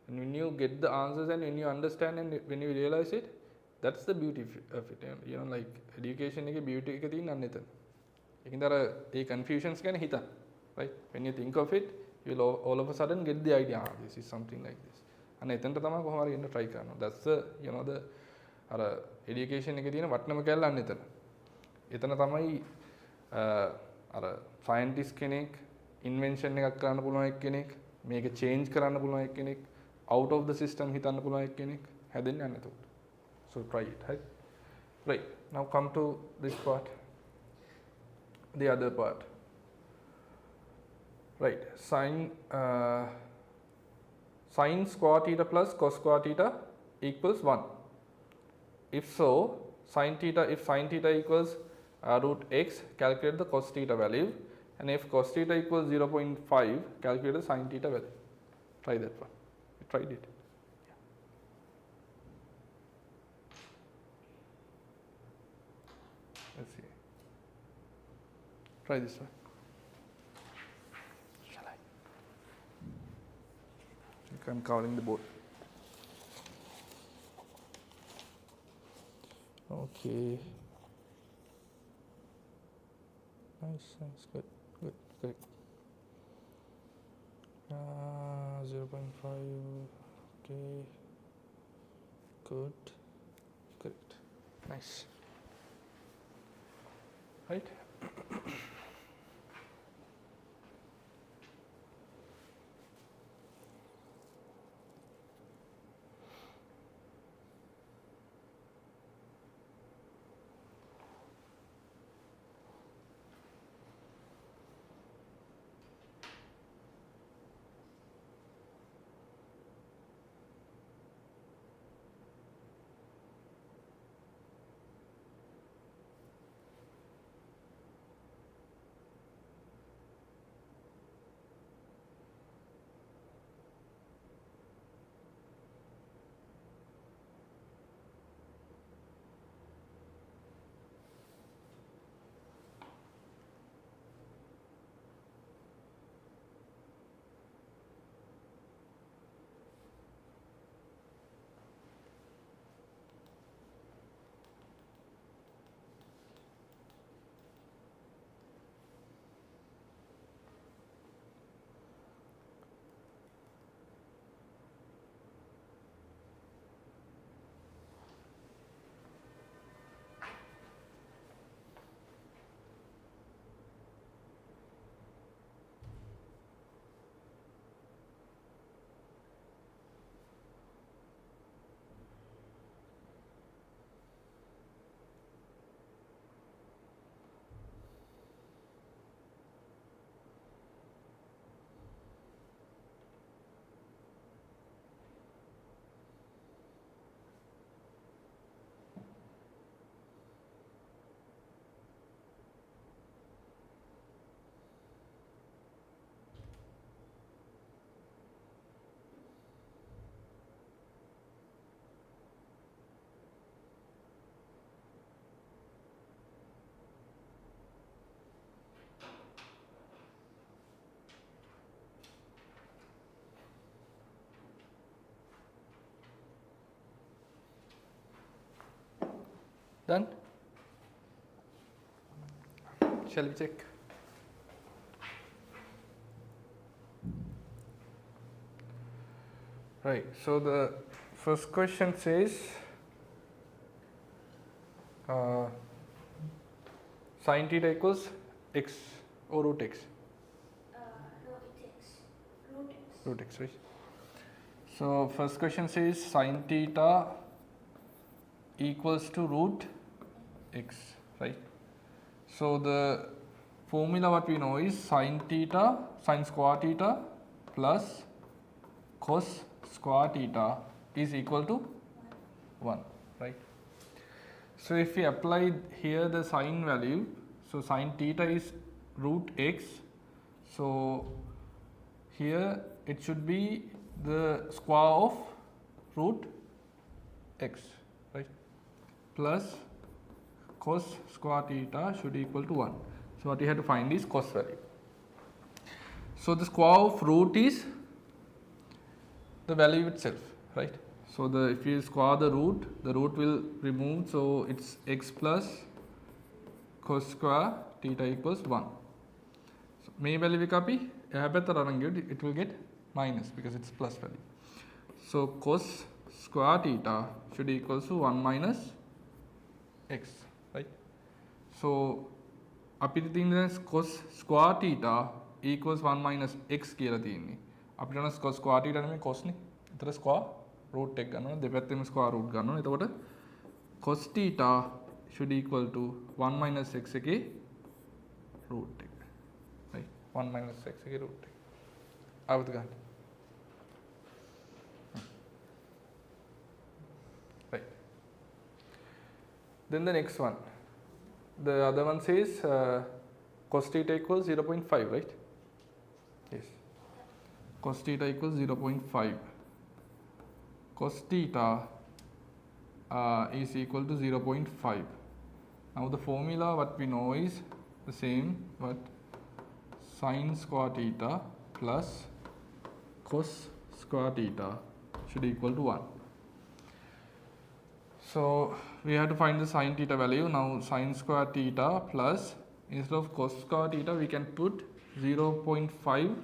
and when you get the answers and when you understand and when you realize it, that's the beauty of it. You know, like education එක beauty එක තියෙන අන්න එතන. ඒකින්ද අර ඒ confusions ගැන හිතන්න. Right? When you think of it, you will all of a sudden get the idea. This is something like this. And එතනට තමයි කොහොම හරි එන්න try කරනවා. That's the you know the අර education එකේ තියෙන වටිනම කැල්ල අන්න එතන. එතන තමයි අර scientist කෙනෙක් invention එකක් කරන්න පුළුවන් එක්කෙනෙක් මේක change කරන්න පුළුවන් එක්කෙනෙක් out of the system හිතන්න පුළුවන් එක්කෙනෙක් හැදෙන්නේ අන්න එතකොට. So try it. Right. Now come to this part. The other part. Right, sin square theta plus cos square theta equals 1. If so, if sin theta equals root x, calculate the cos theta value, and if cos theta equals 0.5, calculate the sin theta value. Try that one. We tried it. Let's see. Try this one. Shall I? I'm covering the board. Okay. Nice, good, correct. 0.5, okay, good, correct, nice, right? Done? Shall we check? Right, so the first question says sin theta equals x or root x? No, it's x. Root x. Root x, right? So first question says sin theta equals to root x, right? So the formula what we know is sin square theta plus cos square theta is equal to 1, right? So if we apply here the sin value, so sin theta is root x, so here it should be the square of root x, right? Plus cos square theta should equal to 1. So what we have to find is cos value. So the square of root is the value itself, right? So the if you square the root will remove, so it's x plus cos square theta equals 1. So may value we copy, it will get minus because it's plus value. So cos square theta should equal to 1 minus x, right? So අපිට තියෙන cos square theta equals 1 minus x කියලා තියෙන්නේ. අපිට යන cos square theta නෙමෙයි cos නේ. ඒතර square root එක ගන්නවා. දෙපැත්තෙම square root ගන්නවා. එතකොට cos theta should equal to 1 minus x එකේ root එක. right? 1 minus x එකේ root එක. ආවද ගන්න. right. Then the next one. The other one says cos theta equals 0.5, right? Yes. Cos theta equals 0.5. Cos theta is equal to 0.5. Now the formula what we know is the same, but sin square theta plus cos square theta should equal to 1. So we have to find the sin theta value. Now sin square theta plus, instead of cos square theta we can put 0.5,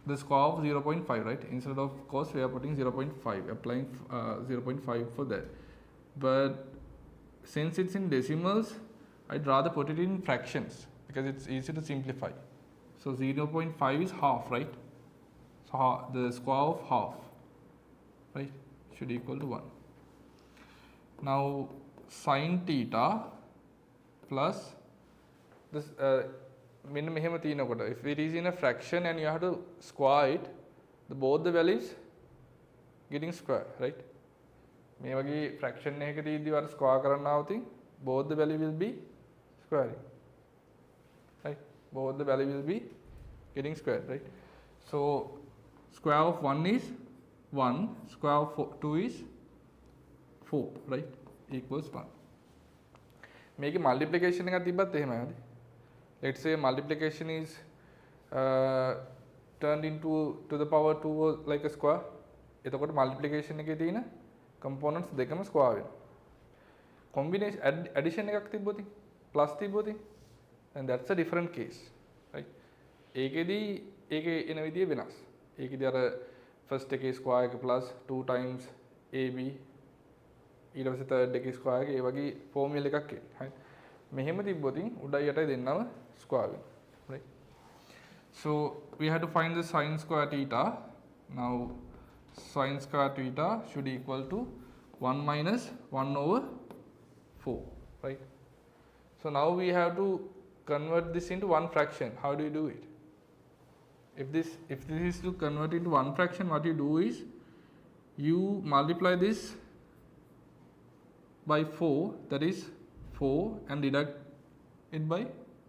the square of 0.5, right? Instead of cos we are putting 0.5, applying 0.5 for that. But since it's in decimals, I'd rather put it in fractions because it's easy to simplify. So 0.5 is half, right? So the square of half, right, should equal to 1. Now sin theta plus this if it is in a fraction and you have to square it, both the values getting square, right? මේ වගේ fraction එකක තියෙද්දි වර square කරන්න આવතින් both the value will be squaring, right? Both the value will be getting squared, right? So square of 1 is 1, square of 2 is 4, right? Equals 1. Make a multiplication එකක් තිබ්බත් එහෙමයි. Let's say multiplication is turned into to the power 2 like a square. එතකොට multiplication එකේ තියෙන components දෙකම square වෙනවා. Combination addition එකක් තිබ්බොතින් plus තිබ්බොතින් and that's a different case, right? ඒකෙදී ඒකේ එන විදිය වෙනස්. ඒකෙදී අර first එකේ square එක plus 2 times ab ඊට පස්සේ third එකේ square එක ඒ වගේ formula එකක් එන්නේ. right? මෙහෙම තිබ්බොතින් උඩයි යටයි දෙන්නම square වෙනවා, right? So we have to find the sin square theta. Now sin square theta should equal to 1 minus 1 over 4, right? So now we have to convert this into one fraction. How do you do it? If this is to convert into one fraction, what you do is you multiply this by 4, that is 4, and deduct it by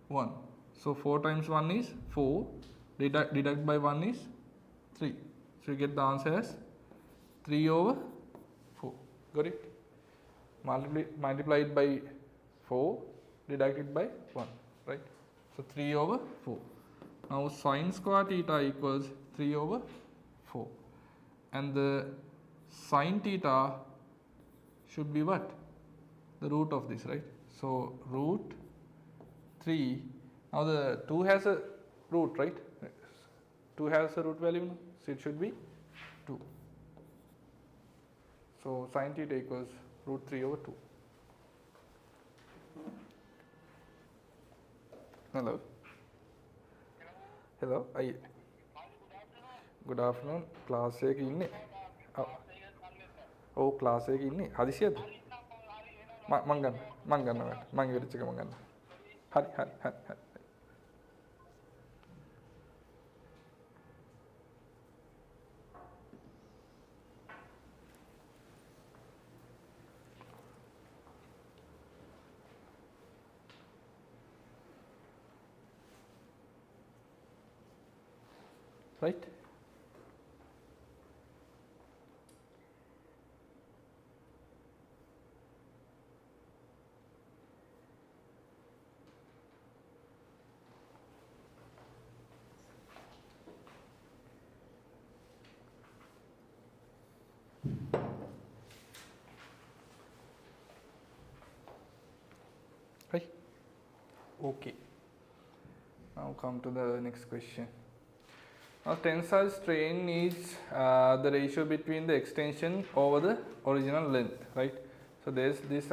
1. So 4 times 1 is 4, deduct by 1 is 3. So you get the answer as 3 over 4. Got it? Multiply it by 4, deduct it by 1, right? So 3 over 4. Now sin square theta equals 3 over 4. And the sin theta should be what? The root of this, right? So root 3. Now the 2 has a root, right? 2 has a root value, so it should be 2. So sin theta equals root 3 over 2. Hello. Hello. Good afternoon. Class එකේ ඉන්නේ. ඔව් class එකේ ඉන්නේ. හදිසියද? මං ගන්නවා. මං ඉවරච් එක මං ගන්නවා. හරි. Right? Right? Okay. Now come to the next question. Now tensile strain is the ratio between the extension over the original length, right? So there is this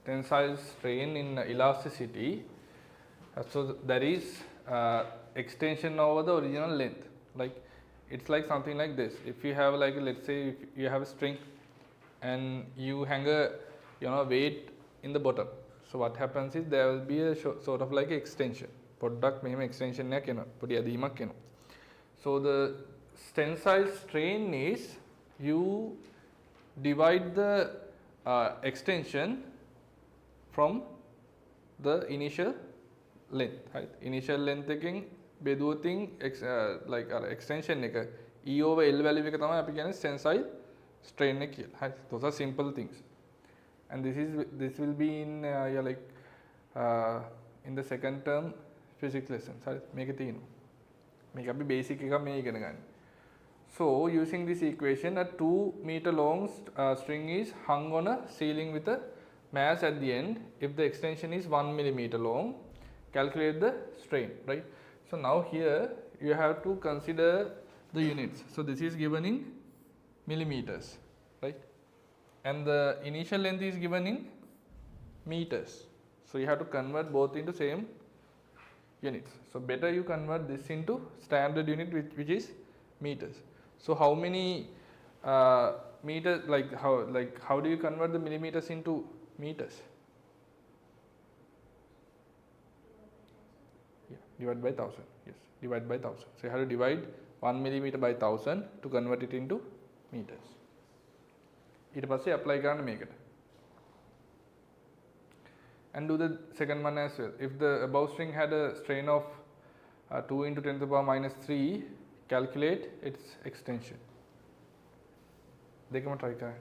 tensile strain in elasticity. So there is extension over the original length. Like it's like something like this. If you have like, let's say if you have a string and you hang a weight in the bottom. So what happens is there will be a sort of like extension. Product මෙහෙම extension එකක් එනවා. පොඩි ඇදීමක් එනවා. So the tensile strain is you divide the extension from the initial length, right? Initial length එකෙන් බෙදුවොතින් like අර extension එක E over L value එක තමයි අපි කියන්නේ tensile strain එක කියලා. හරි. Those are simple things. And this will be in yeah, like in the second term physics lessons. හරි. මේකේ තියෙනවා. මේක අපි basic එක මේ ඉගෙන ගන්න. So using this equation, a 2 meter long string is hung on a ceiling with a mass at the end. If the extension is 1 millimeter long, calculate the strain, right? So now here you have to consider the units. So this is given in millimeters, right? And the initial length is given in meters. So you have to convert both into same units. So better you convert this into standard unit which is meters. So how many meters, how do you convert the millimeters into meters? Yeah, divide by 1000. Yes, divide by 1000. So you have to divide 1 millimeter by 1000 to convert it into meters. ඊට පස්සේ apply කරන්න මේකට. And do the second one as well. If the above string had a strain of 2 into 10 to the power minus 3, calculate its extension. දෙකම try කරන්න.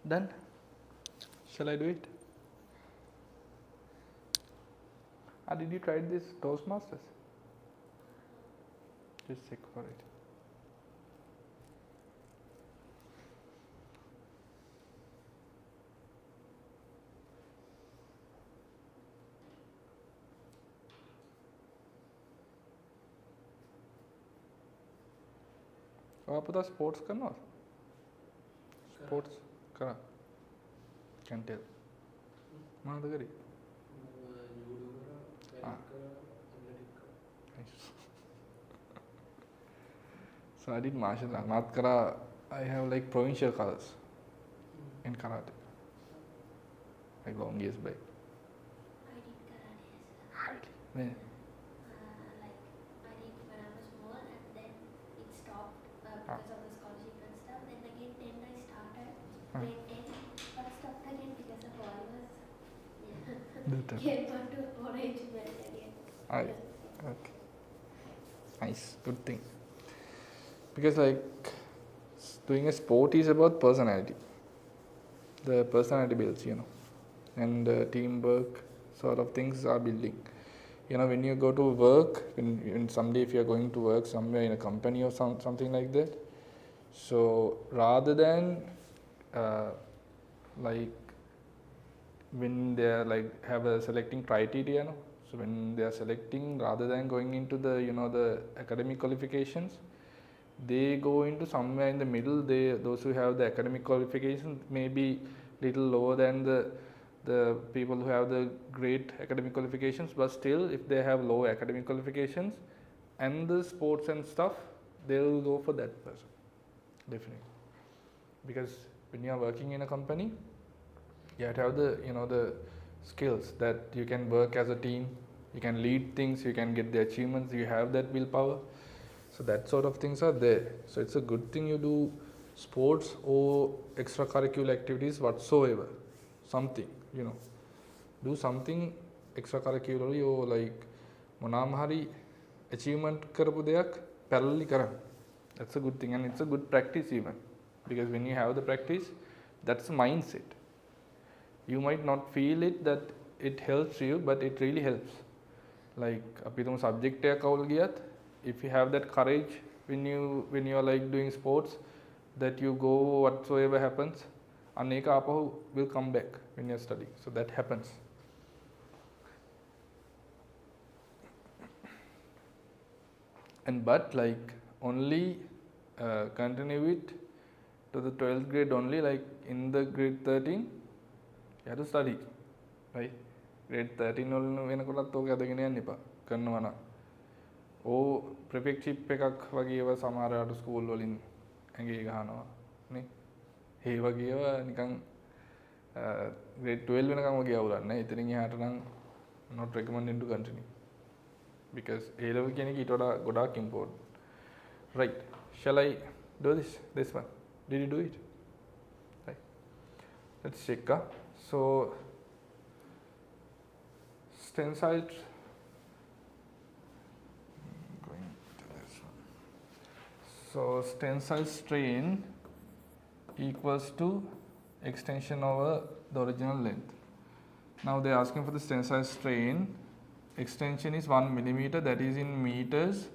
Done? Shall I do it? Did you try this Toastmasters? Just check for it. आप पता sports करना sports करा can tell मां तो करी So I did martial art. Math kara, I have like provincial colors in karate, like long years back. I did karate as well. Really? Like I did when I was small, and then it stopped because of the scholarship and stuff. Then again 10 I started grade 10, but stopped again because of all was came on to orange belt again. Okay. Nice, good thing. Because like doing a sport is about personality. The personality builds, and teamwork sort of things are building. when you go to work, when someday if you are going to work somewhere in a company or something like that, so rather than like when they are like have a selecting criteria, so when they are selecting, rather than going into the the academic qualifications, they go into somewhere in the middle. Those who have the academic qualifications may be little lower than the people who have the great academic qualifications, but still if they have low academic qualifications and the sports and stuff, they will go for that person, definitely. Because when you are working in a company, you have to have the the skills that you can work as a team, you can lead things, you can get the achievements, you have that willpower. So that sort of things are there. So it's a good thing you do sports or extracurricular activities whatsoever. Something, do something extracurricularly or like මොනාම හරි achievement කරපු දෙයක් parallelly කරන්න. That's a good thing, and it's a good practice even, because when you have the practice, that's the mindset. You might not feel it that it helps you, but it really helps. Like අපි තුමු subject එකක් අවුල් ගියත්, if you have that courage when you are like doing sports, that you go whatsoever happens, aneka ආපහු will come back when you are studying. So that happens. And but like only continue it to the 12th grade only, like in the grade 13 you have to study, right? grade 13 වල වෙනකොටත් ඕක අදගෙන යන්න එපා කරනවා නම්. ඕ ප්‍රෙෆෙක්ට්ෂිප් එකක් වගේ ඒවා සමහරවට ස්කූල් වලින් ඇඟේ ගහනවා නේ. ඒ වගේ ඒවා නිකන් grade 12 වෙනකම් වගේ අවුලක් නැහැ. ඉතින් එහාට නම් not recommended to continue, because A level කියන එක ඊට වඩා ගොඩාක් important. Right, shall I do this one? Did you do it? Right, let's check. So tensile, going to this one. So tensile strain equals to extension over the original length. Now they are asking for the tensile strain. Extension is 1 millimeter, that is in meters,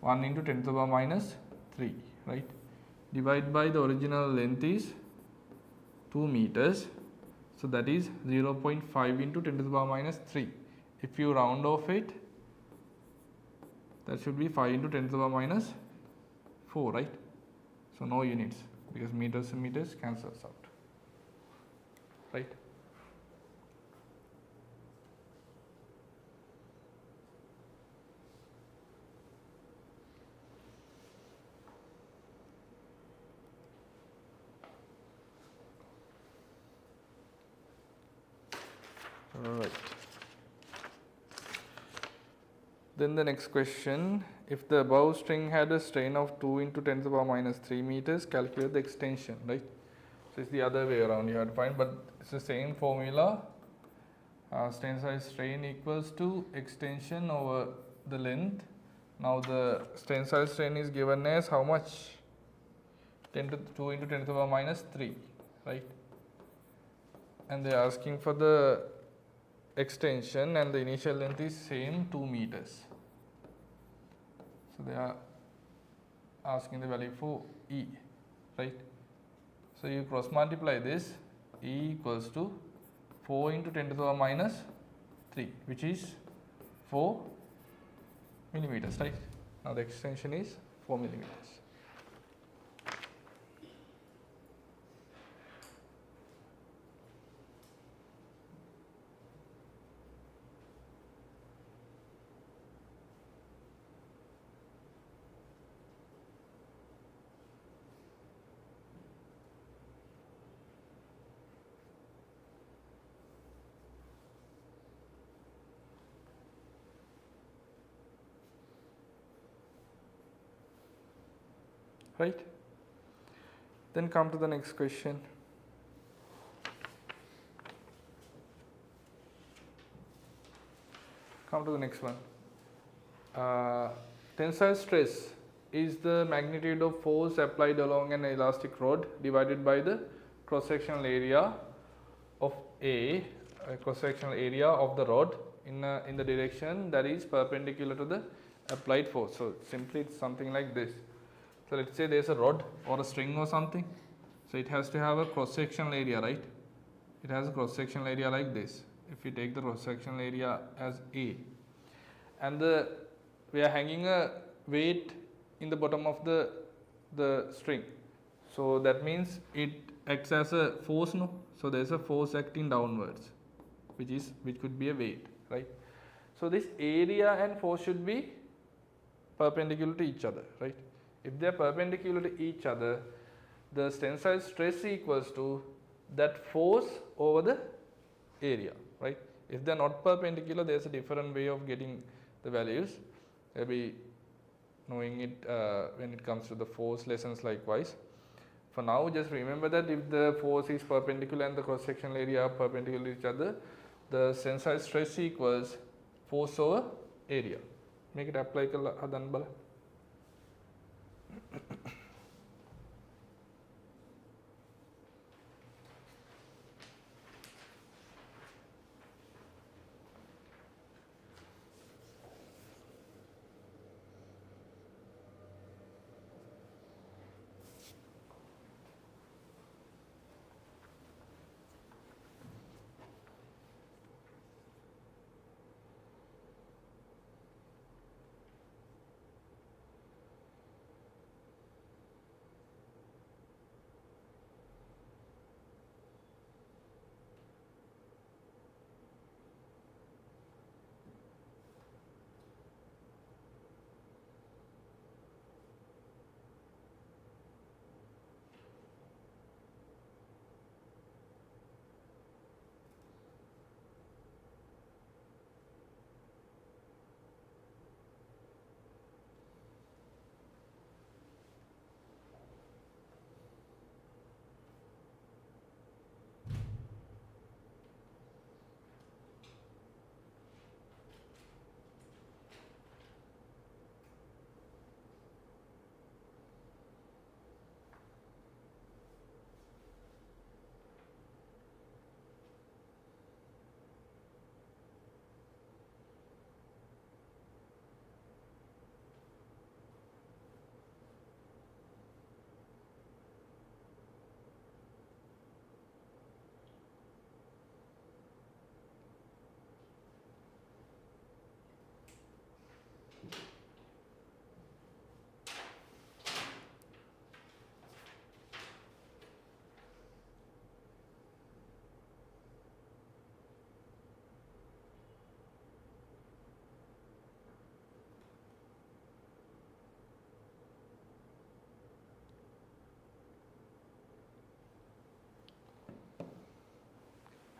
1 into 10 to the power minus 3, right? Divide by the original length is 2 meters, so that is 0.5 into 10 to the power minus 3. If you round off it, that should be 5 into 10 to the power minus 4, right? So no units, because meters and meters cancels out, right? Right. Then the next question, if the above string had a strain of 2 into 10 to the power minus 3 meters, calculate the extension, right? So it's the other way around you have to find, but it's the same formula. Tensile strain equals to extension over the length. Now the tensile strain is given as how much? 2 into 10 to the power minus 3, right? And they are asking for the extension, and the initial length is same 2 meters. So they are asking the value for E, right? So you cross multiply this, E equals to 4 into 10 to the power minus 3, which is 4 millimeters, right? Now the extension is 4 millimeters. Right? Then come to the next question. Come to the next one. Tensile stress is the magnitude of force applied along an elastic rod divided by the cross-sectional area of cross-sectional area of the rod in the direction that is perpendicular to the applied force. So simply it's something like this. So let's say there's a rod or a string or something. So it has to have a cross sectional area, right? It has a cross sectional area like this. If you take the cross sectional area as A, and we are hanging a weight in the bottom of the string. So that means it acts as a force, no? So there is a force acting downwards, which could be a weight, right? So this area and force should be perpendicular to each other, right? If they are perpendicular to each other, the tensile stress equals to that force over the area, right? If they are not perpendicular, there is a different way of getting the values. Maybe knowing it when it comes to the force lessons likewise. For now, just remember that if the force is perpendicular and the cross sectional area are perpendicular to each other, the tensile stress equals force over area. Make it applicable, Adan Bala.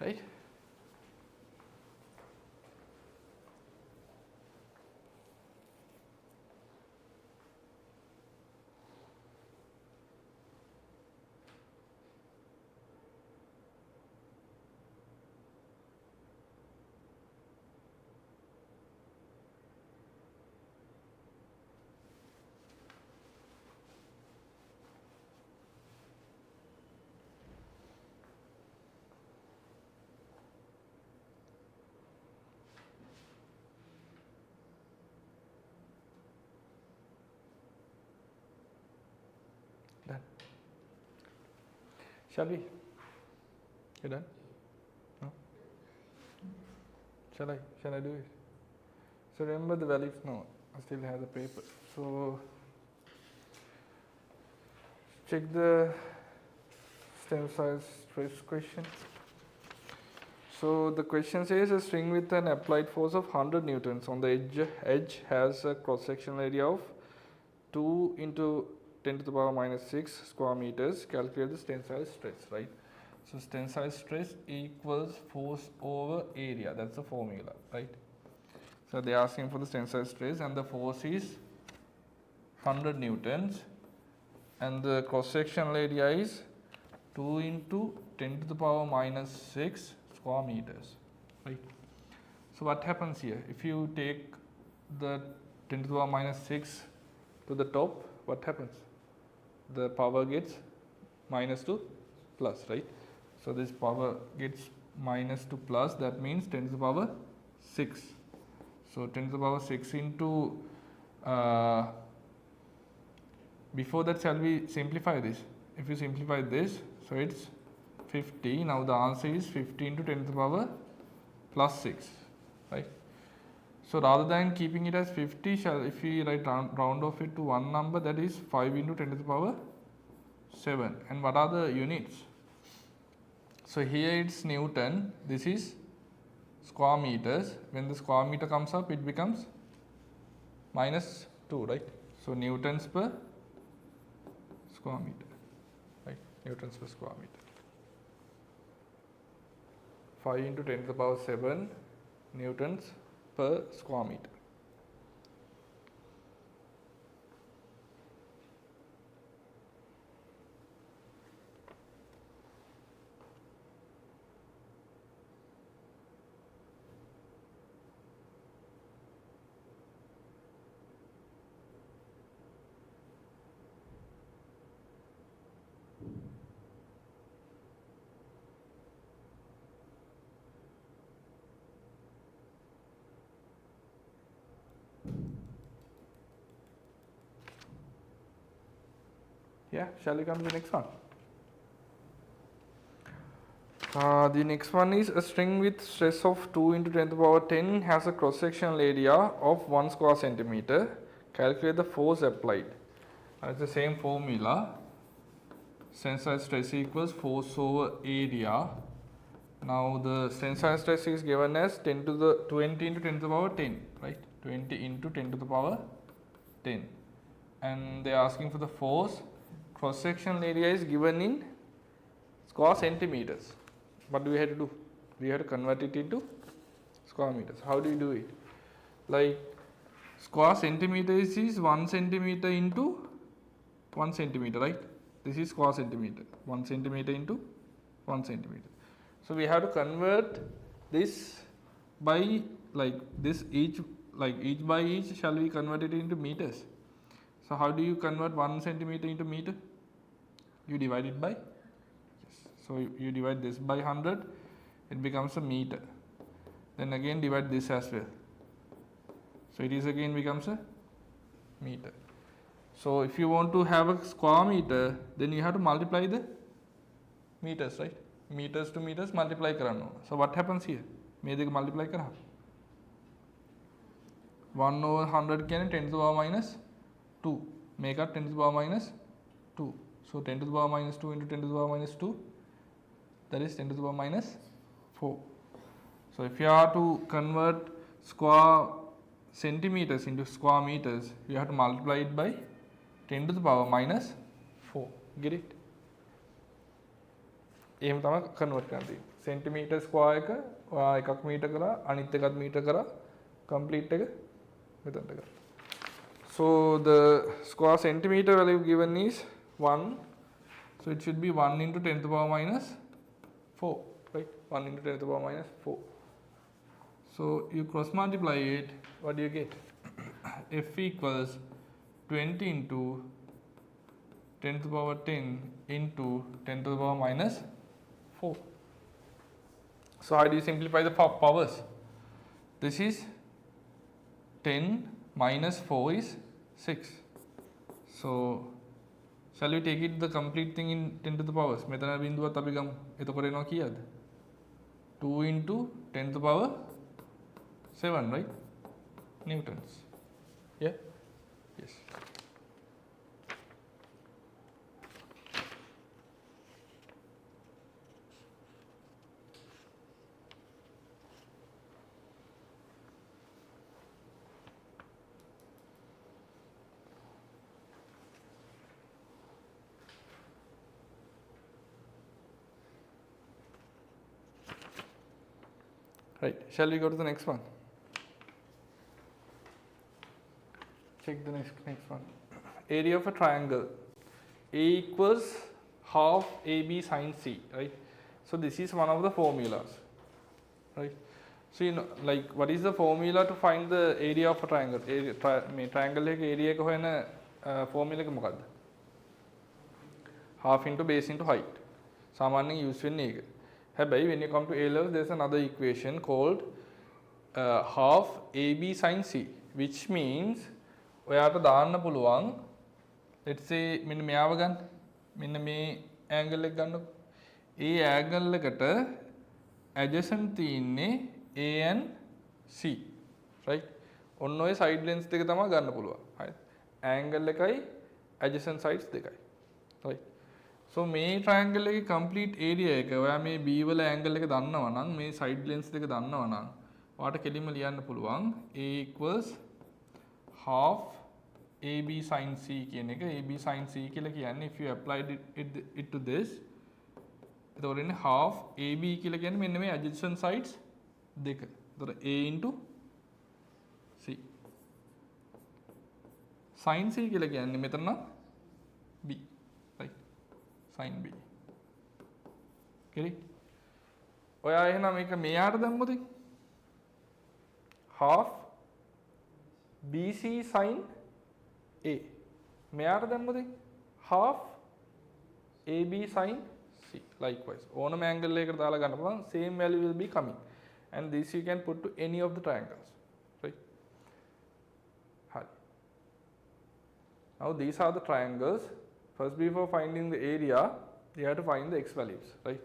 Right? Done. Shall we? You done? No? Shall I do it? So remember the values? No, I still have the paper. So check the tensile stress question. So the question says a string with an applied force of 100 newtons on the edge has a cross sectional area of 2 into 10 to the power minus 6 square meters. Calculate the tensile stress, right? So tensile stress equals force over area. That's the formula, right? So they are asking for the tensile stress and the force is 100 newtons and the cross sectional area is 2 into 10 to the power minus 6 square meters, right? So what happens here? If you take the 10 to the power minus 6 to the top, what happens? The power gets minus to plus, right? So this power gets minus to plus, that means 10 to the power 6. So 10 to the power 6 into, before that shall we simplify this? If you simplify this, so it's 50. Now the answer is 50 into 10 to the power plus 6, right? So rather than keeping it as 50, if we round off it to one number, that is 5 into 10 to the power 7. And what are the units? So here it's Newton, this is square meters. When the square meter comes up, it becomes minus 2, right? So newtons per square meter, right? Newtons per square meter. 5 into 10 to the power 7 newtons per square meter. Yeah, shall we come to the next one? The next one is a string with stress of 2 into 10 to the power 10 has a cross-sectional area of 1 square centimeter. Calculate the force applied. It's the same formula. Tensile stress equals force over area. Now the tensile stress is given as 10 to the 20 into 10 to the power 10, right? 20 into 10 to the power 10. And they are asking for the force. Cross-sectional area is given in square centimeters. What do we have to do? We have to convert it into square meters. How do you do it? Like square centimeters is 1 centimeter into 1 centimeter, right? This is square centimeter. 1 centimeter into 1 centimeter. So we have to convert this by like this each by each shall we convert it into meters. So how do you convert 1 centimeter into meter? You divide it by, yes. So you divide this by 100, it becomes a meter. Then again divide this as well. So it is again becomes a meter. So if you want to have a square meter, then you have to multiply the meters, right? Meters to meters multiply karana. So what happens here? May they multiply kara. 1 over 100 can 10 to the power minus 2. Make up 10 to the power minus 2. So 10 to the power minus 2 into 10 to the power minus 2, that is 10 to the power minus 4. So if you are to convert square centimeters into square meters, you have to multiply it by 10 to the power minus 4. Get it? එහෙම තමයි convert කරන්න තියෙන්නේ. Centimetre square එක ඔයා එකක් metre කරා අනිත් එකත් මීටර් කරා කම්ප්ලීට් එක මෙතනට කරා. So the square centimeter value given is 1. So it should be 1 into 10 to the power minus 4, right? 1 into 10 to the power minus 4. So you cross multiply it, what do you get? F equals 20 into 10 to the power 10 into 10 to the power minus 4. So how do you simplify the powers? This is 10 minus 4 is 6. So shall we take it the complete thing in 10 to the powers? මෙතන බිඳුවත් අපි ගමු. එතකොට එනවා කීයද? 2 into 10 to the power 7, right? Newtons. Yeah? Yes. Right, shall we go to the next one? Check the next one. Area of a triangle. A equals half AB sine C, right? So this is one of the formulas, right? So you know, like what is the formula to find the area of a triangle? Triangle එක area එක හොයන formula එක මොකක්ද? Half into base into height. සාමාන්‍යයෙන් use වෙන්නේ ඒක. හැබැයි when you come to A level, there's another equation called half AB sin C, which means ඔයාට දාන්න පුළුවන් let's say මෙන්න මෙයාව ගන්න. මෙන්න මේ angle එක ගන්නකො. ඒ angle එකට adjacent තියෙන්නේ A and C, right? ඔන්න ඔය side lengths දෙක තමයි ගන්න පුළුවන්. හරි. angle එකයි adjacent sides දෙකයි. right? so මේ triangle එකේ complete area එක ඔයා මේ B වල angle එක දන්නවා නම් මේ side lengths දෙක දන්නවා නම් ඔයාට කෙලින්ම ලියන්න පුළුවන් A equals half AB sin C කියන එක. AB sin C කියලා කියන්නේ if you applied it to this, එතකොට ඉන්නේ half AB කියලා කියන්නේ මෙන්න මේ adjacent sides දෙක. එතකොට A into C. sin C කියලා කියන්නේ මෙතන නම් B, right? sin B. correct? ඔයා එහෙනම් මේක මෙයාට දැම්මොත් half BC sin A. මෙයාට දැම්මොත් half AB sin C. likewise ඕනම angle එකකට දාලා ගන්න පුළුවන් same value will be coming, and this you can put to any of the triangles, right? Hi. Now these are the triangles. First, before finding the area, you have to find the x values, right?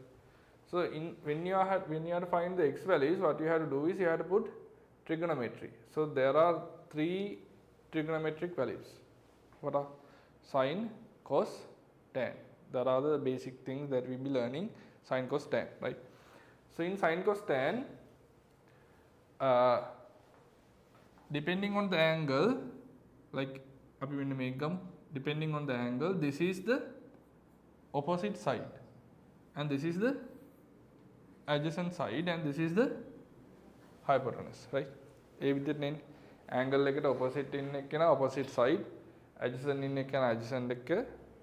So when you have to find the x values, what you have to do is you have to put trigonometry. So there are 3 trigonometric values. What are? Sine, cos, tan. That are the basic things that we will be learning. Sine, cos, tan, right? So in sine, cos, tan, depending on the angle, like depending on the angle, this is the opposite side, and this is the adjacent side, and this is the hypotenuse, right? ඒ විදිහට නේ angle එකට opposite ඉන්න එක්කන opposite side, adjacent ඉන්න එක්කන adjacent එක,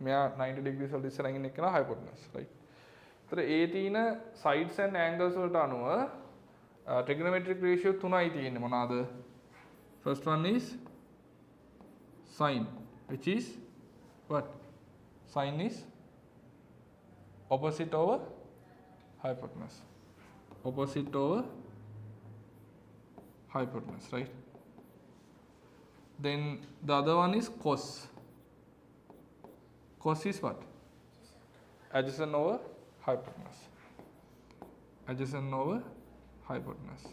මෙයා 90 degrees වලට ඉස්සරහින් ඉන්න එක්කන hypotenuse, right? ඒතර ඒ තියෙන sides and angles වලට අනුව trigonometric ratio 3යි තියෙන්නේ මොනවාද? First one is sine, which is what? Sine is opposite over hypotenuse. Opposite over hypotenuse, right? Then the other one is cos. Cos is what? Adjacent over hypotenuse. Adjacent over hypotenuse.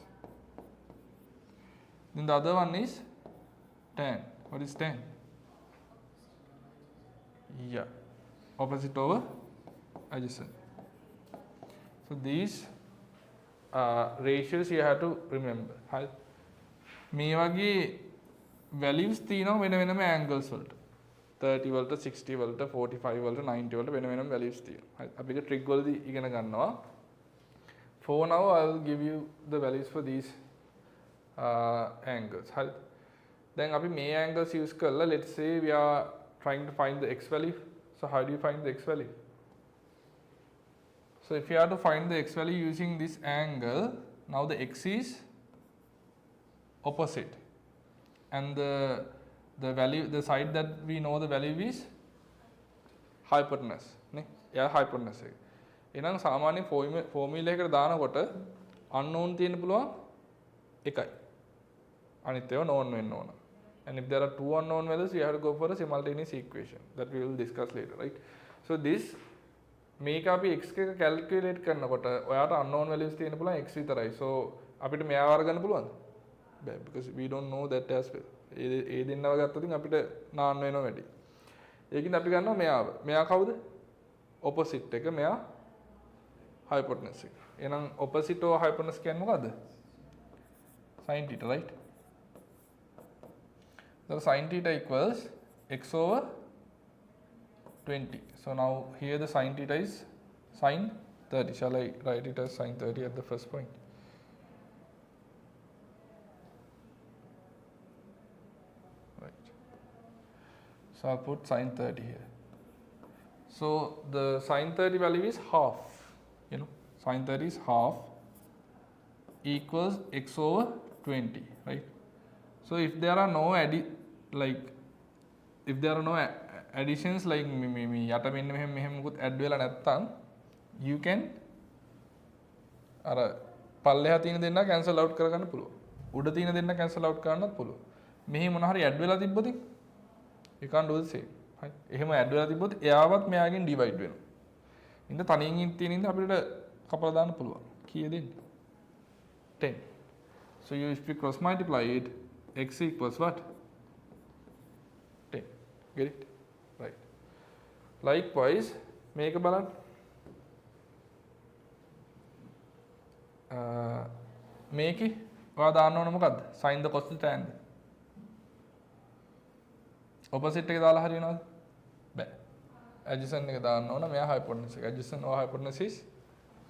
Then the other one is tan. What is tan? Yeah, opposite over adjacent. So these ratios you have to remember. මේ වගේ values තියෙනවා වෙන වෙනම angles වලට. 30 වලට 60 වලට 45 වලට 90 වලට වෙන වෙනම values තියෙනවා. හරි. අපි ඒක trig වලදී ඉගෙන ගන්නවා. For now I will give you the values for these angles. හරි. දැන් අපි මේ angles use කරලා let's say we are trying to find the x value. So how do you find the x value? So if you have to find the x value using this angle, now the x is opposite, and the value, the side that we know the value is hypotenuse, නේ? එයා hypotenuse එක. එහෙනම් සාමාන්‍ය formula එකකට දානකොට unknown තියෙන්න පුළුවන් එකයි. අනිත් ඒවා known වෙන්න ඕන. And if there are 2 unknown values, you have to go for a simultaneous equation that we will discuss later, right? So this මේක අපි x එක calculate කරනකොට ඔයාට unknown values තියෙන්න පුළුවන් x විතරයි. So අපිට මෙයාව අරගන්න පුළුවන්ද? බෑ, because we don't know that as well. ඒ දෙන්නව ගත්තොත් අපිට නාන්න වෙනවා වැඩි. ඒකින්ද අපි ගන්නවා මෙයාව. මෙයා කවුද? opposite එක, මෙයා hypotenuse එක. එහෙනම් opposite over hypotenuse කියන්නේ මොකද්ද? sin theta, right? So sin theta equals x over 20. So now here the sin theta is sin 30. Shall I write it as sin 30 at the first point? Right. So I'll put sin 30 here. So the sin 30 value is half. You know, sin 30 is half equals x over 20, right? So if there are no additions like යට මෙහෙම මොකුත් add වෙලා නැත්තම් you can අර පල්ලෙහා තියෙන දෙන්නා cancel out කරගන්න පුළුවන්. උඩ තියෙන දෙන්න cancel out කරන්නත් පුළුවන්. මෙහි මොන හරි add වෙලා තිබ්බොත් you can't do the same. right? එහෙම add වෙලා තිබ්බොත් එයාවත් මෙයාගෙන් divide වෙනවා. ඉතින් තනියෙන් තියෙන ඉඳ අපිට කපලා දාන්න පුළුවන්. කීයද දෙන්නේ? 10. So you if you cross multiply it, x equals what? 10. Get it? Right. Likewise, මේක බලන්න. මේකේ ඔයා දාන්න ඕන මොකද්ද? sin the cos the tan. opposite එක දාලා හරියනවද? බෑ. adjacent එක දාන්න ඕන මෙයා hypotenuse එක. adjacent or hypotenuse is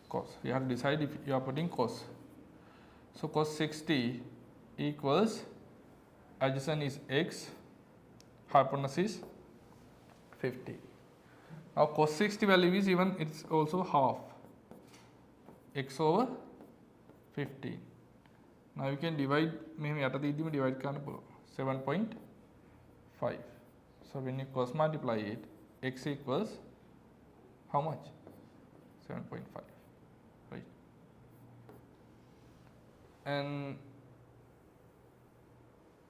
cos. You have to decide if you are putting cos. So cos 60 equals adjacent is x, hypotenuse is 50. Now cos 60 value is even it's also half x over 15. Now you can divide මෙහෙම යට දීද්දිම divide කරන්න පුළුවන් 7.5. So when you cross multiply it, x equals how much? 7.5. Right. And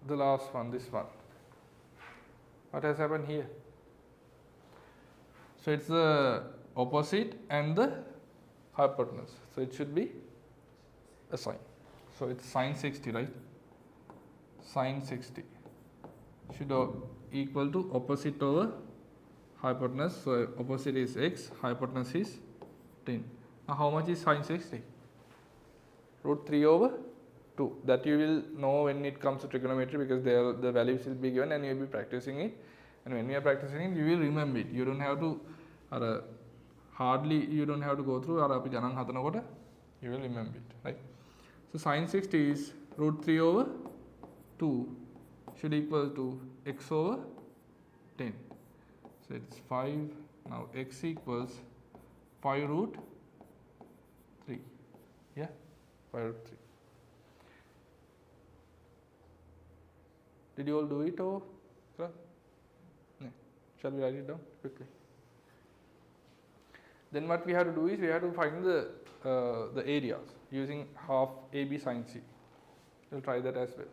the last one, this one. What has happened here? So it's the opposite and the hypotenuse. So it should be a sine. So it's sine 60, right? Sine 60 should equal to opposite over hypotenuse. So opposite is x, hypotenuse is 10. Now how much is sine 60? Root 3 over 2. That you will know when it comes to trigonometry because the values will be given and you will be practicing it. And when we are practicing it, you will remember it. You don't have to hardly you don't have to go through you will remember it, right? So sine 60 is root 3 over 2 should equal to x over 10. So it's 5. Now x equals 5 root 3. Yeah, 5 root 3. Did you all do it or class? No. Shall we write it down quickly? Then what we have to do is we have to find the areas using half AB sin C. We'll try that as well.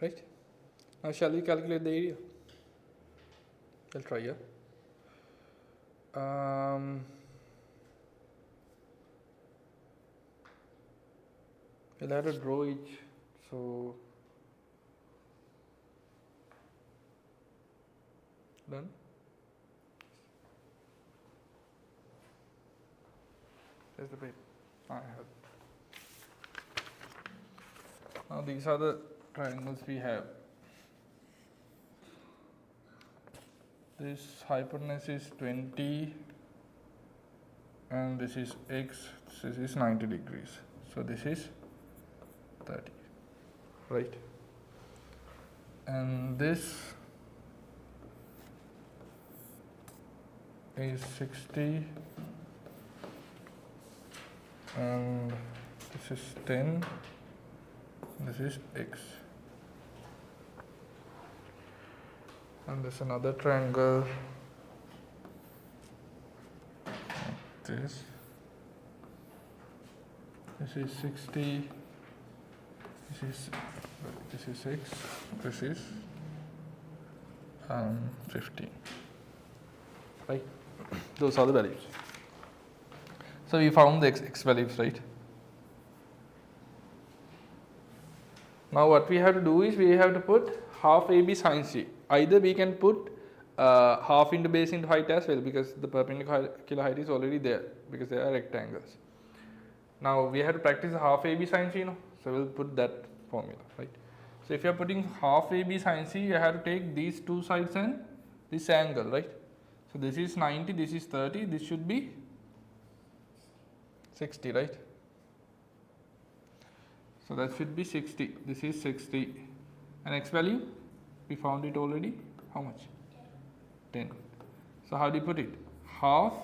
Right? Now shall we calculate the area? I'll try here. We'll have to draw each. So done. There's the paper. I have. Now these are the triangles we have. This hypotenuse is 20 and this is x, this is 90 degrees. So this is 30, right? And this is 60 and this is 10, this is x. And there's another triangle like this. This is 60, this is x, this is 15, right? Those are the values. So we found the x values, right? Now what we have to do is we have to put half AB sin C. Either we can put half into base into height as well, because the perpendicular height is already there because they are rectangles. Now we have to practice half AB sin C, so we'll put that formula, right? So if you are putting half AB sin C, you have to take these two sides and this angle, right? So this is 90, this is 30, this should be 60, right? So that should be 60, this is 60. And x value, we found it already, how much? 10. So how do you put it? Half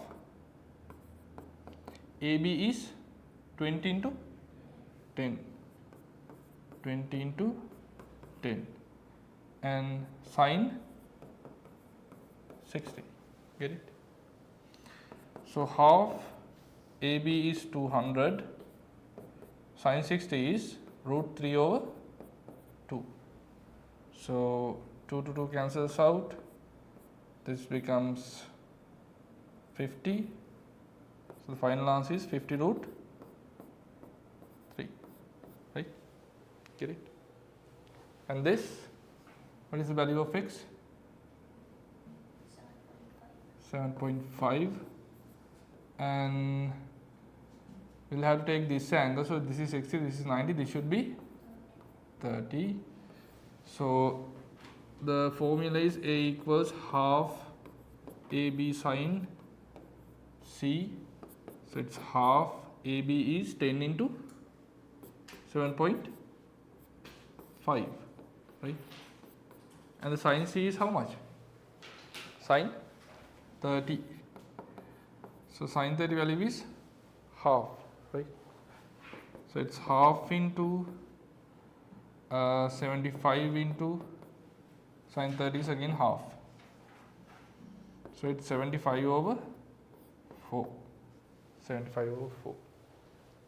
AB is 20 into 10, 20 into 10, and sine 60, get it? So half AB is 200, sine 60 is root 3 over 2. So 2 to 2 cancels out, this becomes 50, so the final answer is 50 root 3, right? Get it? And this, what is the value of x? 7.5, and we'll have to take this angle, so this is 60, this is 90, this should be 30. So the formula is A equals half AB sin C, so it's half AB is 10 into 7.5, right? And the sin C is how much? Sin 30. So sin 30 value is half, right? So it's half into 75 into sin 30 is again half. So it's 75 over 4. 75 over 4.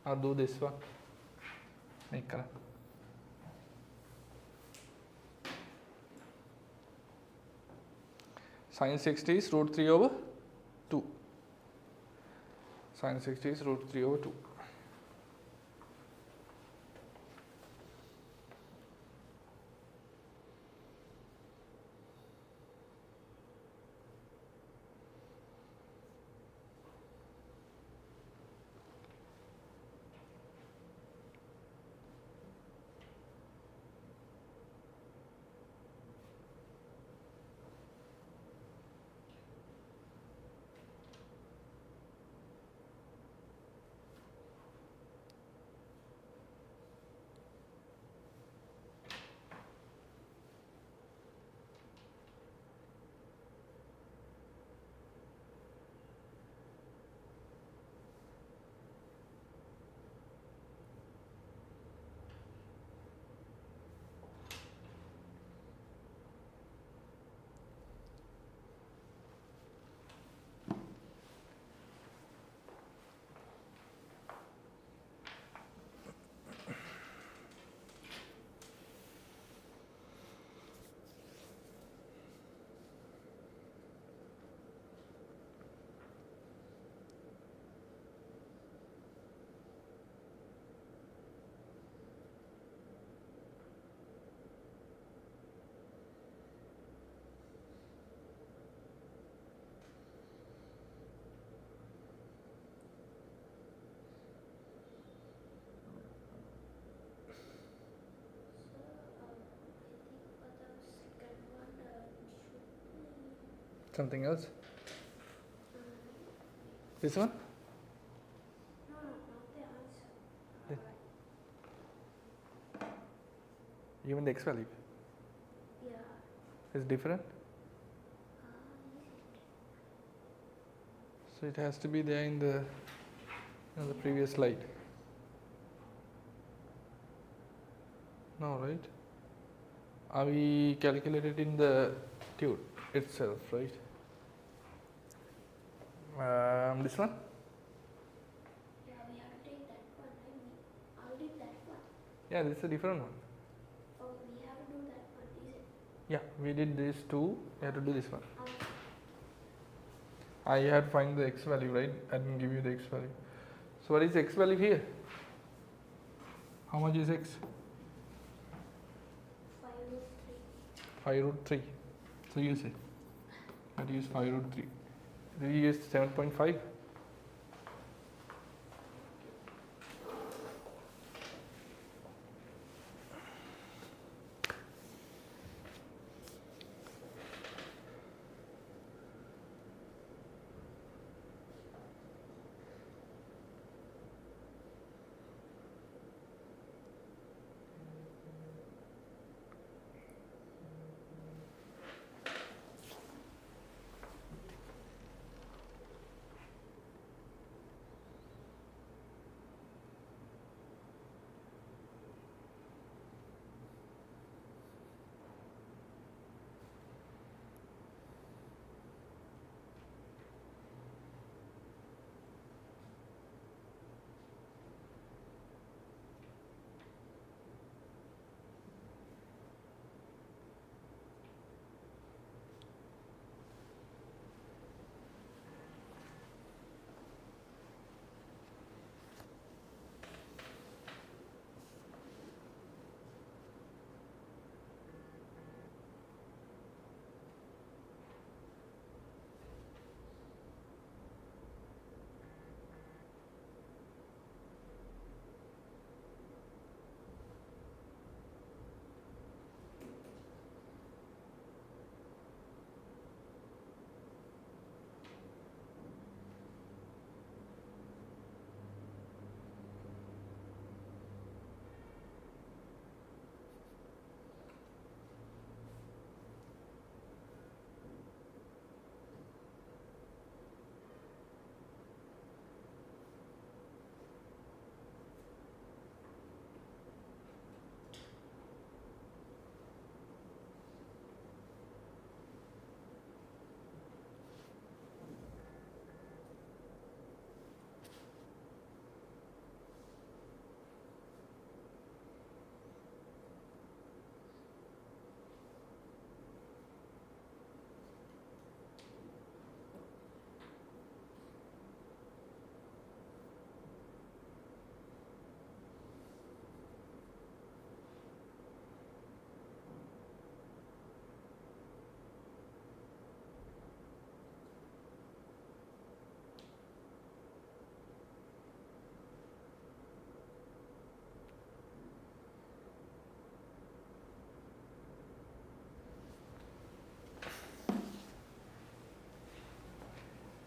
I'll do this one. Make correct. Sin 60 is root 3 over 2. Sin 60 is root 3 over 2. Something else? This one? No, not the answer. Yeah. Even the x value Yeah. is different. Is it? So it has to be there in the previous slide. No, right? Are we calculated in the tube itself, right? This one? Yeah, we have to take that one, right? We already did that one. Yeah, this is a different one. Oh, we have to do that one, is it? Yeah, we did this two. We have to do this one. Okay. I had to find the x value, right? I didn't give you the x value. So what is x value here? How much is x? 5 root 3. 5 root 3. So you say. That use 5 root 3. Do you use 7.5?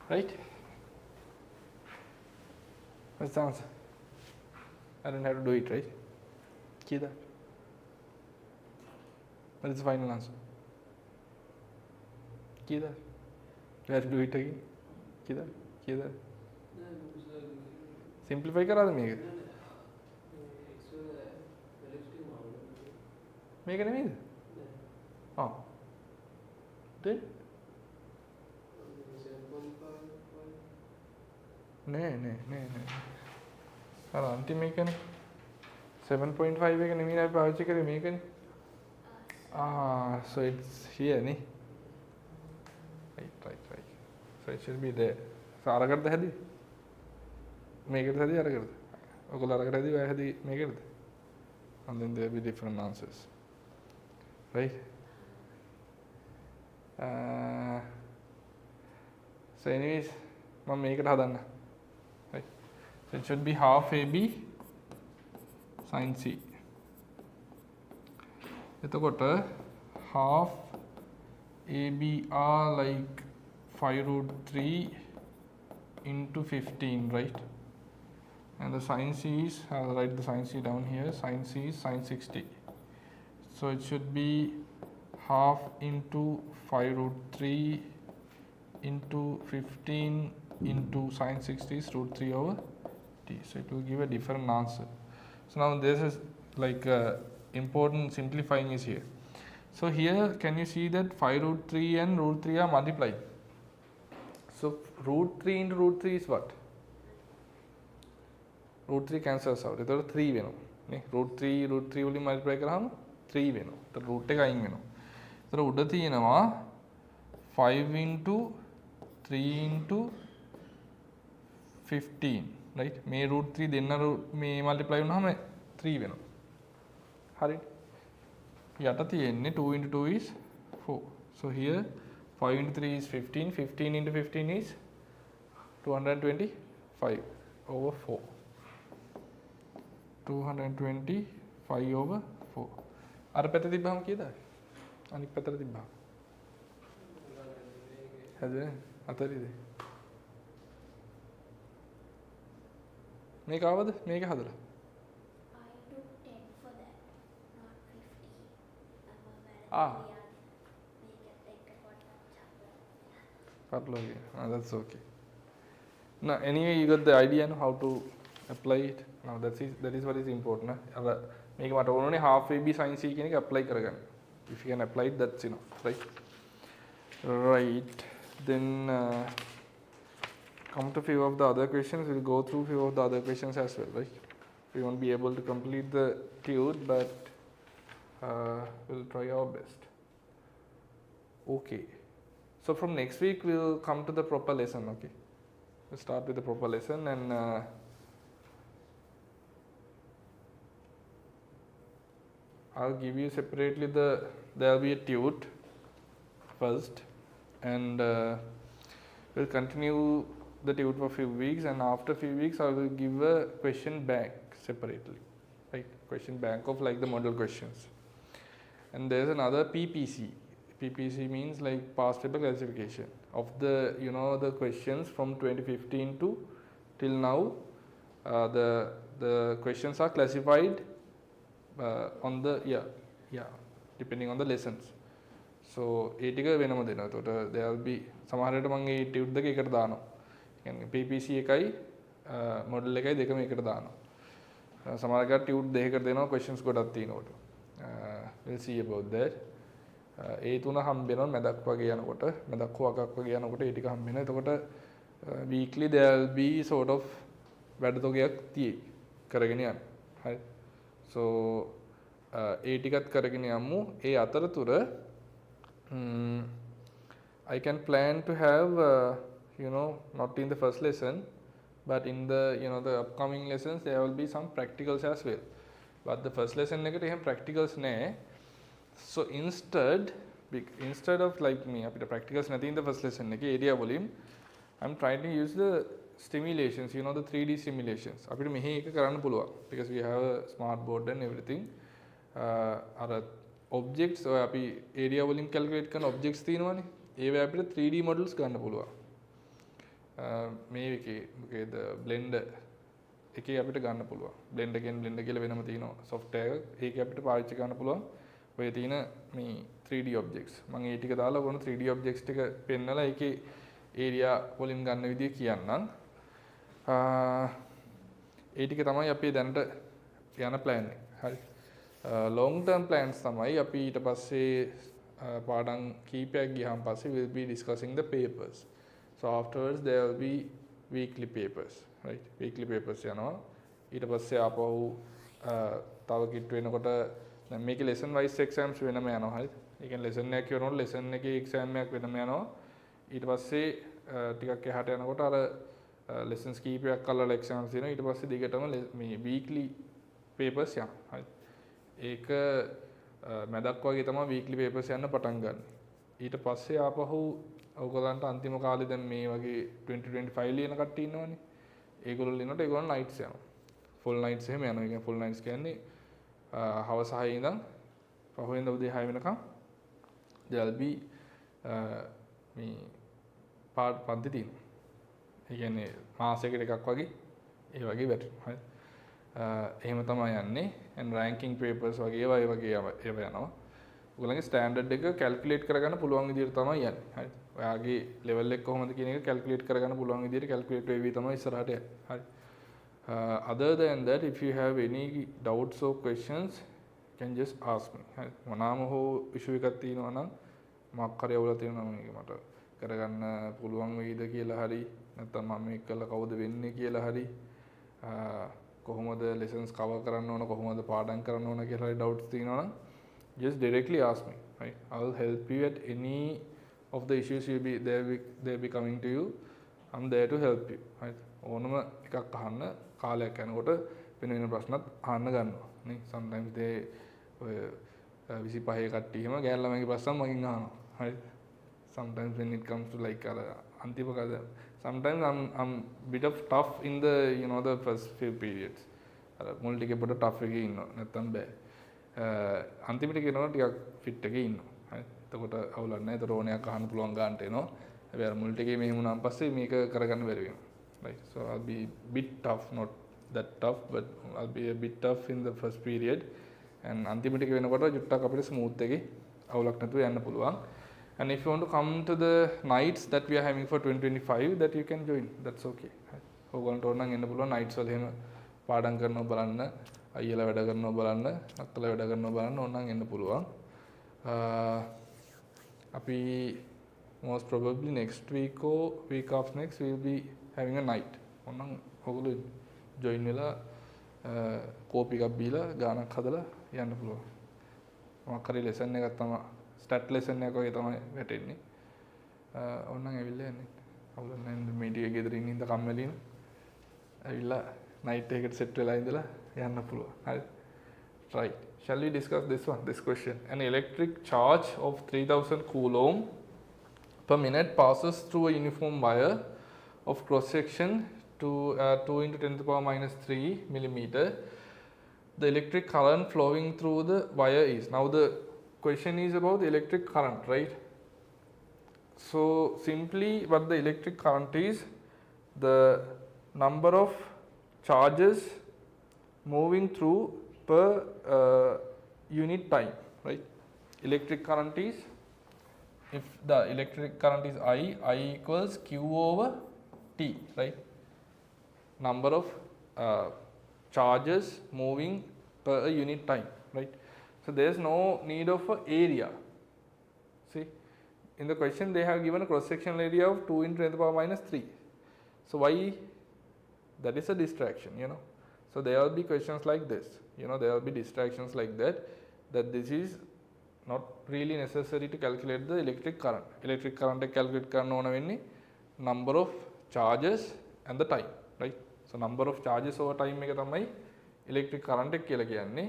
Right? What's the answer? I don't have to do it, right? See that? What is the final answer? See that? You have to do it again. See that? See that? Simplify करा दे मेरे මේක නෙමෙයිද? ආ. Then නෑ. අර අන්තිම එකනේ 7.5 එක නෙමෙයි අපි පාවිච්චි කරේ මේකනේ. So it's here නේ. Right. So it should be there. So අරකට හැදී. මේකට හැදී අරකට. ඔයගොල්ලෝ අරකට හැදී ඔය හැදී මේකටද? And then there will be different answers. Right? So anyways, මම මේකට හදන්න. Right? So it should be half AB sin C. එතකොට half AB are like 5 root 3 into 15, right? And the sin c is, I'll write the sin c down here, sin c is sin 60. So it should be half into 5 root 3 into 15 into sin 60 is root 3 over t. So it will give a different answer. So now this is like important simplifying is here. So here can you see that 5 root 3 and root 3 are multiplied. So root 3 into root 3 is what? Root 3 cancels out. එතකොට 3 වෙනවා. නේ root 3 වලින් multiply කරාම 3 වෙනවා. එතකොට root එක අයින් වෙනවා. එතකොට උඩ තියෙනවා 5 into 3 into 15, right? මේ root 3 දෙන්න මේ multiply වුණාම 3 වෙනවා. හරිද? යට තියෙන්නේ 2 into 2 is 4. So here 5 into 3 is 15. 15 into 15 is 225 over 4. 225 over 4. අර පැත්ත තිබ්බහම කීයද? අනිත් පැත්තට තිබ්බහම. හරිද? අතරින්ද? මේක ආවද? මේක හදලා. I took 10 for that, not 50. Ah. Patlogi. That's okay. Now anyway you got the idea now how to apply it. Now that is what is important. අර මේක මට ඕනනේ half ab sin c කියන එක apply කරගන්න. If you can apply it, that's enough, right? Right. Then come to few of the other questions. We'll go through few of the other questions as well, right? We won't be able to complete the tune, but we'll try our best. Okay. So from next week we'll come to the proper lesson, okay? We'll start with the proper lesson and I'll give you separately there'll be a tute first and we'll continue the tute for a few weeks, and after a few weeks I will give a question bank separately, right? Question bank of like the model questions. And there's another PPC. PPC means like past paper classification of the the questions from 2015 to till now. The questions are classified on the depending on the lessons. So ඒ ටික වෙනම දෙනවා. එතකොට there will be සමහරවිට මම ඒ tute දෙක එකට දානවා. කියන්නේ PPC එකයි මොඩල් එකයි දෙකම එකට දානවා. සමහරකට ටියුට් දෙකකට දෙනවා questions ගොඩක් තියෙනකොට. We'll see about that. ඒ තුන හම්බ වෙනවා මැදක් වගේ යනකොට, මැදක් හොවකක් වගේ යනකොට ඒ ටික හම්බ වෙනවා. එතකොට weekly there will be sort of වැඩ තොගයක් තියෙයි කරගෙන යන්න. හරි. So ඒ ටිකත් කරගෙන යමු. ඒ අතරතුර I can plan to have not in the first lesson but in the the upcoming lessons there will be some practicals as well. But the first lesson එකට එහෙම practicals නැහැ. So instead of like me අපිට practicals නැති in the first lesson එකේ area වලින් I'm trying to use the stimulations, the 3D simulations. අපිට මෙහි එක කරන්න පුළුවන් because we have a smart board and everything. අර objects ඔය අපි area වලින් calculate කරන objects තියෙනවානේ. ඒවා අපිට 3D models ගන්න පුළුවන්. මේ එකේ මොකේද blender එකේ අපිට ගන්න පුළුවන්. blender කියලා වෙනම තියෙනවා software එකක්. ඒකේ අපිට පාවිච්චි කරන්න පුළුවන්. ඔය තියෙන මේ 3D objects. මම ඒ ටික දාලා ඔයගොල්ලෝ 3D objects ටික පෙන්නලා ඒකේ area වලින් ගන්න විදිය කියන්නම්. ඒ ටික තමයි අපි දැනට යන plan එක. හරි. long term plans තමයි අපි ඊට පස්සේ පාඩම් කීපයක් ගියාන් පස්සේ we'll be discussing the papers. So afterwards there will be weekly papers, right? Weekly papers යනවා. ඊට පස්සේ ආපහු තව කිට් වෙනකොට දැන් මේකේ lesson wise exams වෙනම යනවා. හරිද? ඒ කියන්නේ lesson එකක් කරනකොට lesson එකේ exam එකක් වෙනම යනවා. ඊට පස්සේ ටිකක් එහාට යනකොට අර lessons කීපයක් අල්ලලා exams දෙනවා. ඊට පස්සේ දිගටම මේ weekly papers යනවා. හරිද? ඒක මැදක් වගේ තමයි weekly papers යන්න පටන් ගන්න. ඊට පස්සේ ආපහු ඔයගොල්ලන්ට අන්තිම කාලේ දැන් මේ වගේ 2025 ලියන කට්ටිය ඉන්නවනේ. ඒගොල්ලෝ ලියනකොට ඒගොල්ලෝ nights යනවා. full nights එහෙම යනවා. ඒ කියන්නේ full nights කියන්නේ හවස 6 ඉඳන් පහුවෙන්ද උදේ 6 වෙනකම් there will be මේ පන්ති තියෙනවා. ඒ කියන්නේ මාසයකට එකක් වගේ ඒ වගේ වැටෙනවා. හරි. එහෙම තමයි යන්නේ. and ranking papers වගේ ඒවා යනවා. ඔයගලගේ ස්ටෑන්ඩඩ් එක කැල්කියුලේට් කරගන්න පුළුවන් විදිහට තමයි යන්නේ. හරි. ඔයාගේ ලෙවල් එක කොහොමද කියන එක කැල්කියුලේට් කරගන්න පුළුවන් විදිහට කැල්කියුලේට් වෙවි තමයි ඉස්සරහට යන්නේ. හරි. Other than that, if you have any doubts or questions, you can just ask me. හරි. මොනවාම හෝ ඉෂුව එකක් තියෙනවා නම් මොකක් හරි අවුලක් තියෙනවා නම් මේක මට කරගන්න පුළුවන් වෙයිද කියලා හරි නැත්නම් මම මේක කළා කවුද වෙන්නේ කියලා හරි කොහොමද lessons cover කරන්න ඕන කොහොමද පාඩම් කරන්න ඕන කියලා හරි doubts තියෙනවා නම් just directly ask me. Right. I will help you at any of the issues they'll be coming to you. I'm there to help you. Right. ඕනම එකක් අහන්න කාලයක් යනකොට වෙන ප්‍රශ්නත් අහන්න ගන්නවා. නේ sometimes they ඔය 25 කට්ටියම ගෑල් ළමයිගේ ප්‍රශ්න මගෙන් අහනවා. Right. Sometimes when it comes to like අන්තිම කද sometimes I'm bit of tough in the the first few periods. අර මුල් ටිකේ පොඩ tough එකේ ඉන්නවා. නැත්තම් බෑ. අන්තිමට කියනවා ටිකක් ෆිට් එකේ ඉන්නවා. හරි. එතකොට අවුලක් නැහැ. ඒතර ඕනයක් අහන්න පුළුවන් ගන්නට එනවා. හැබැයි අර මුල් ටිකේ මෙහෙම වුණාන් පස්සේ මේක කරගන්න බැරි වෙනවා. Right. So I'll be bit tough, not that tough, but I'll be a bit tough in the first period. And අන්තිමට වෙනකොට ජුට්ටක් අපිට ස්මූත් එකේ අවුලක් නැතුව යන්න පුළුවන්. And if you want to come to the nights that we are having for 2025, that you can join. That's okay. ඕගොල්ලන්ට ඕන නම් එන්න පුළුවන් nights වල එහෙම පාඩම් කරනවා බලන්න. අයියලා වැඩ කරනවා බලන්න, අක්කලා වැඩ කරනවා බලන්න ඕනනම් එන්න පුළුවන්. අපි most probably next week or week after next we will be having a night. ඕනනම් ඔයගොල්ලෝ join වෙලා කෝපි එකක් බීලා ගානක් හදලා යන්න පුළුවන්. මොකක් හරි lesson එකක් තමයි stat lesson එකක් වගේ තමයි වැටෙන්නේ. ඕනනම් ඇවිල්ලා යන්න. අවුලක් නැහැ මේ ටික ගෙදර ඉන්න ඉඳ කම්මැලින. ඇවිල්ලා night එකකට set වෙලා ඉඳලා යන්න පුළුවන්. හරි. Right. Shall we discuss this question? An electric charge of 3000 coulomb per minute passes through a uniform wire of cross section to 2 into 10 to the power minus 3 millimeter. The electric current flowing through the wire is. Now the question is about the electric current, right? So simply what the electric current is, the number of charges moving through per unit time, right? Electric current is, if the electric current is I equals Q over T, right? Number of charges moving per unit time, right? So there is no need of a area. See, in the question they have given a cross sectional area of 2 into 10 to the power minus 3. So why? That is a distraction, So there will be questions like this, there will be distractions like that this is not really necessary to calculate the electric current. Electric current calculate කරන්න ඕන වෙන්නේ number of charges and the time, right? So number of charges over time එක තමයි electric current එක කියලා කියන්නේ.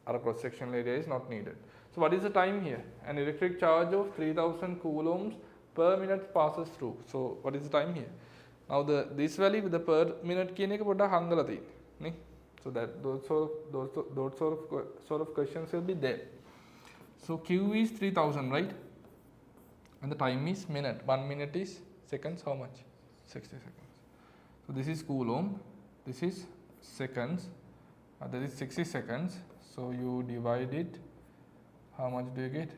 අර cross sectional area is not needed. So what is the time here? An electric charge of 3000 coulombs per minute passes through. So what is the time here? Now this value with the per minute කියන එක පොඩ්ඩක් හංගලා තියෙන්නේ. නේ? So that those sort of questions will be there. So Q is 3000, right? And the time is minute. 1 minute is seconds. How much? 60 seconds. So this is coulomb. This is seconds. That is 60 seconds. So you divide it. How much do you get?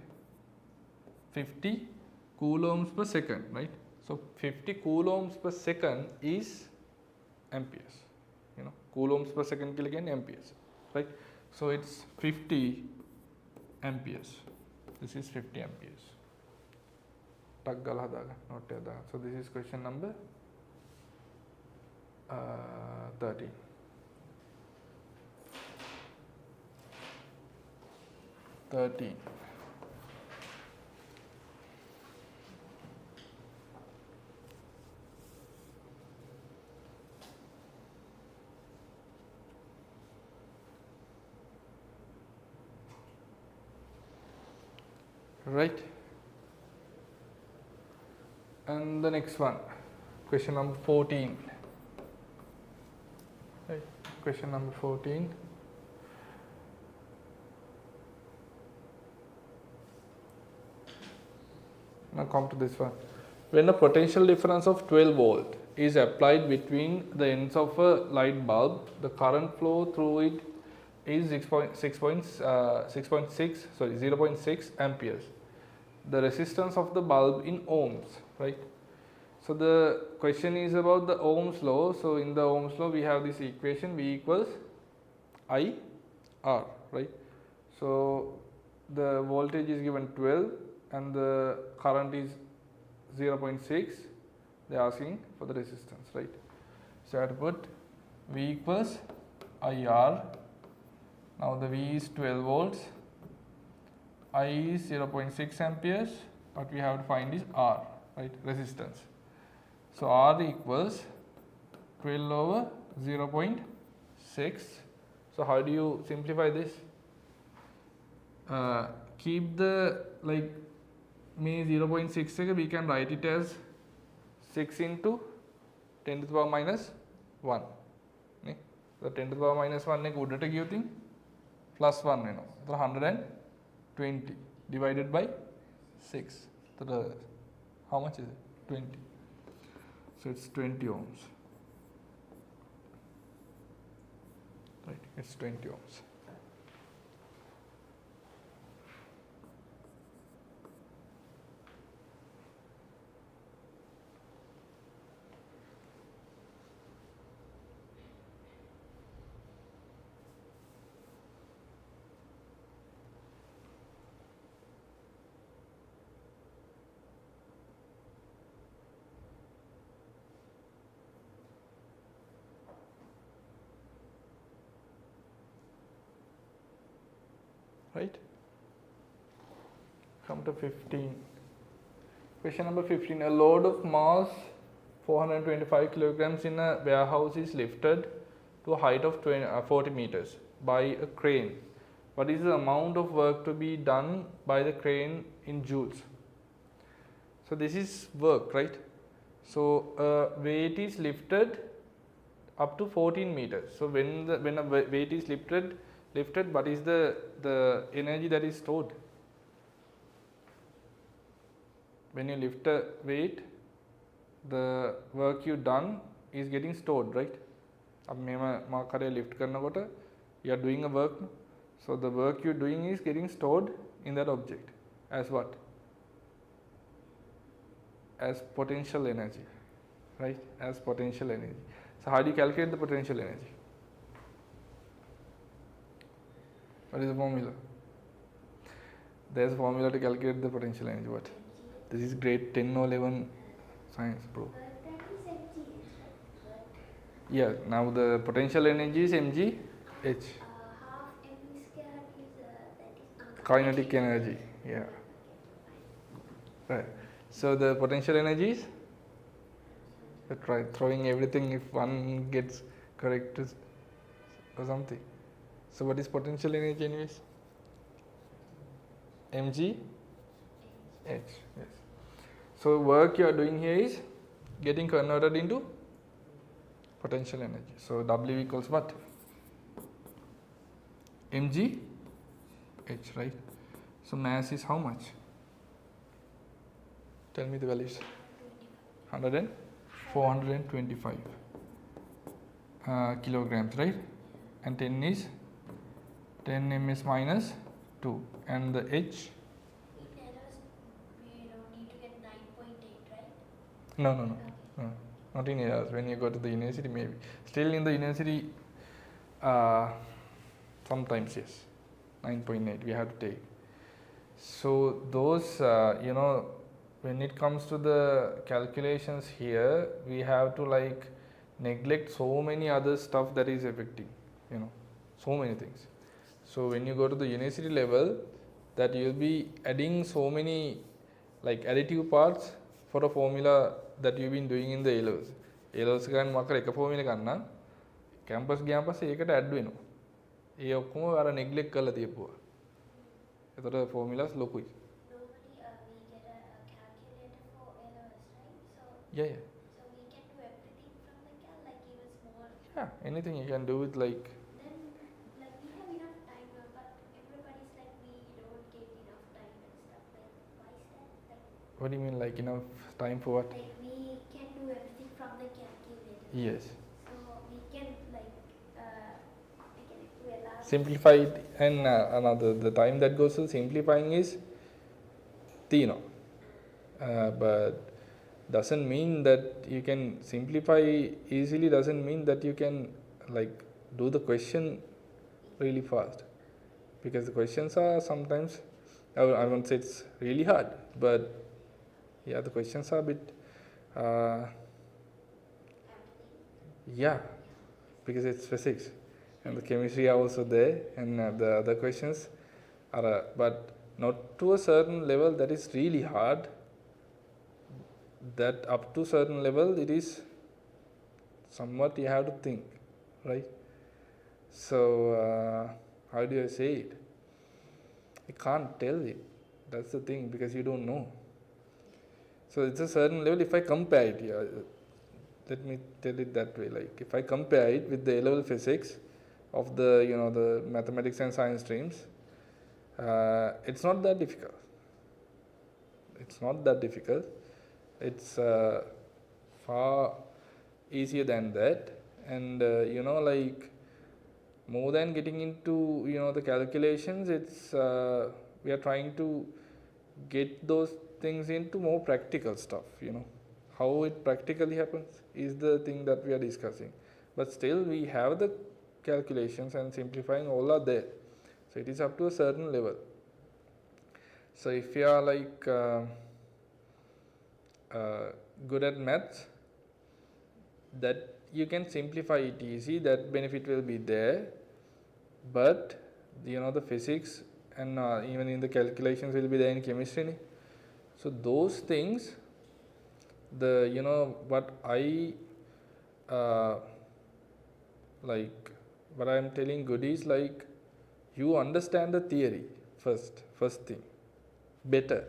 50 coulombs per second, right? So 50 coulombs per second is amperes. Coulombs per second again amperes, right? So it's 50 amperes. This is 50 amperes. So this is question number 13. Right. And the next one, question number 14. Right. Question number 14. Now come to this one. when a potential difference of 12 volt is applied between the ends of a light bulb, the current flow through it is 0.6 amperes. The resistance of the bulb in ohms, right? So the question is about the Ohm's law. So in the Ohm's law we have this equation V equals I R, right? So the voltage is given 12 and the current is 0.6. They are asking for the resistance, right? So I have to put V equals IR. Now the V is 12 volts, I is 0.6 amperes, but we have to find is R, right? Resistance. So R equals 12 over 0.6. So how do you simplify this? Keep the like means 0.6 we can write it as 6 into 10 to the power minus 1. So 10 to the power minus 1 එක උඩට ගියොතින් plus 1 වෙනවා. So 120 divided by 6. So how much is it? 20. So it's 20 ohms. Right, it's 20 ohms. Right? Come to 15. Question number 15. A load of mass 425 kilograms in a warehouse is lifted to a height of 40 meters by a crane. What is the amount of work to be done by the crane in joules? So this is work, right? So weight is lifted up to 14 meters. So when a weight is lifted, what is the energy that is stored? When you lift a weight, the work you done is getting stored, right? Lift you are doing a work, so the work you are doing is getting stored in that object as what? As potential energy, right? As potential energy. So how do you calculate the potential energy? What is the formula? There is a formula to calculate the potential energy. What? This is grade 10 or 11 science, bro. Yeah, now the potential energy is mgh. Half mv square is that is Kinetic energy, yeah. Right. So the potential energy is? Try throwing everything if one gets correct or something. So what is potential energy anyways? mgh, yes. So work you are doing here is getting converted into potential energy. So W equals what? mgh, right? So mass is how much? Tell me the values. 425 kilograms, right? And 10 is 10 ms minus 2, and the h. In errors, we don't need to get 9.8, right? No, not in errors. When you go to the university, maybe. Still in the university, sometimes yes, 9.8 we have to take. So those, when it comes to the calculations here, we have to like neglect so many other stuff that is affecting, so many things. So when you go to the university level, that you'll be adding so many like additive parts for a formula that you've been doing in the A-levels. A-levels ගන්න මකර එක formula ගන්න campus ගියාන් පස්සේ ඒකට add වෙනවා. ඒ ඔක්කොම අර neglect කරලා තියපුවා. එතකොට formulas ලොකුයි. Normally, we get a calculator for errors, right? So Yeah. So we can do everything from the cal, like even small. Yeah, anything you can do with like. Then, like we have enough time now, but everybody's like we don't get enough time and stuff. Like why is that? Like What do you mean, like enough time for what? Like we can do everything from the calculator. Yes. So we can like we can do Simplify it, and another the time that goes to simplifying is but doesn't mean that you can simplify easily, doesn't mean that you can like do the question really fast, because the questions are sometimes, I won't say it's really hard, but yeah, the questions are a bit yeah, because it's physics and the chemistry are also there, and the other questions are but not to a certain level that is really hard, that up to certain level it is somewhat you have to think, right? So how do I say it? I can't tell it, that's the thing, because you don't know. So it's a certain level. If I compare it, let me tell it that way, like if I compare it with the A-level physics of the the mathematics and science streams, it's not that difficult. It's far easier than that, and like more than getting into the calculations, it's we are trying to get those things into more practical stuff. How it practically happens is the thing that we are discussing, but still we have the calculations and simplifying all are there, so it is up to a certain level. So if you are like good at maths, that you can simplify it easy, that benefit will be there, but the physics and even in the calculations will be there in chemistry. So those things, the what I like what I am telling good is like you understand the theory first thing better.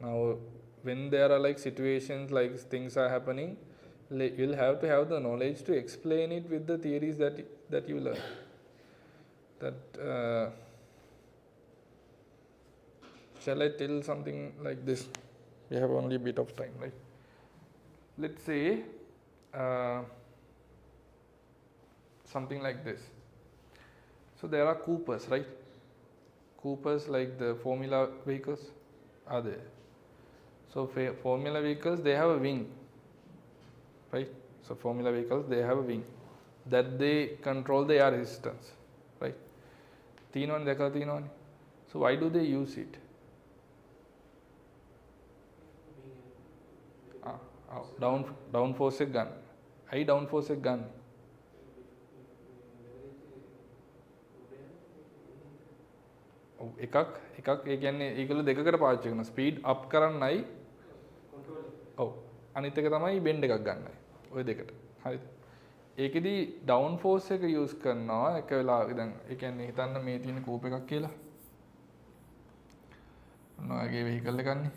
Now when there are like situations, like things are happening, you'll have to have the knowledge to explain it with the theories that you learn. That shall I tell something like this? We have only a bit of time, right? Let's say something like this. So there are Coopers, right? Coopers, like the formula vehicles are there. So formula vehicles, they have a wing, right? So formula vehicles, they have a wing that they control the air resistance, right? So why do they use it? Downforce gun. I downforce gun. එකක් ඒ කියන්නේ ඒගොල්ලෝ දෙකකට පාවිච්චි කරනවා. Speed up කරන්නයි. ඔව්. අනිත් එක තමයි බෙන්ඩ් එකක් ගන්නයි. ওই දෙකට. හරිද? ඒකෙදි ඩවුන් ෆෝස් එක යූස් කරනවා එක වෙලාවක. දැන් ඒ කියන්නේ හිතන්න මේ තියෙන කූප් එකක් කියලා. ඔන්න ඔයගේ වෙහිකල් එකක්නේ.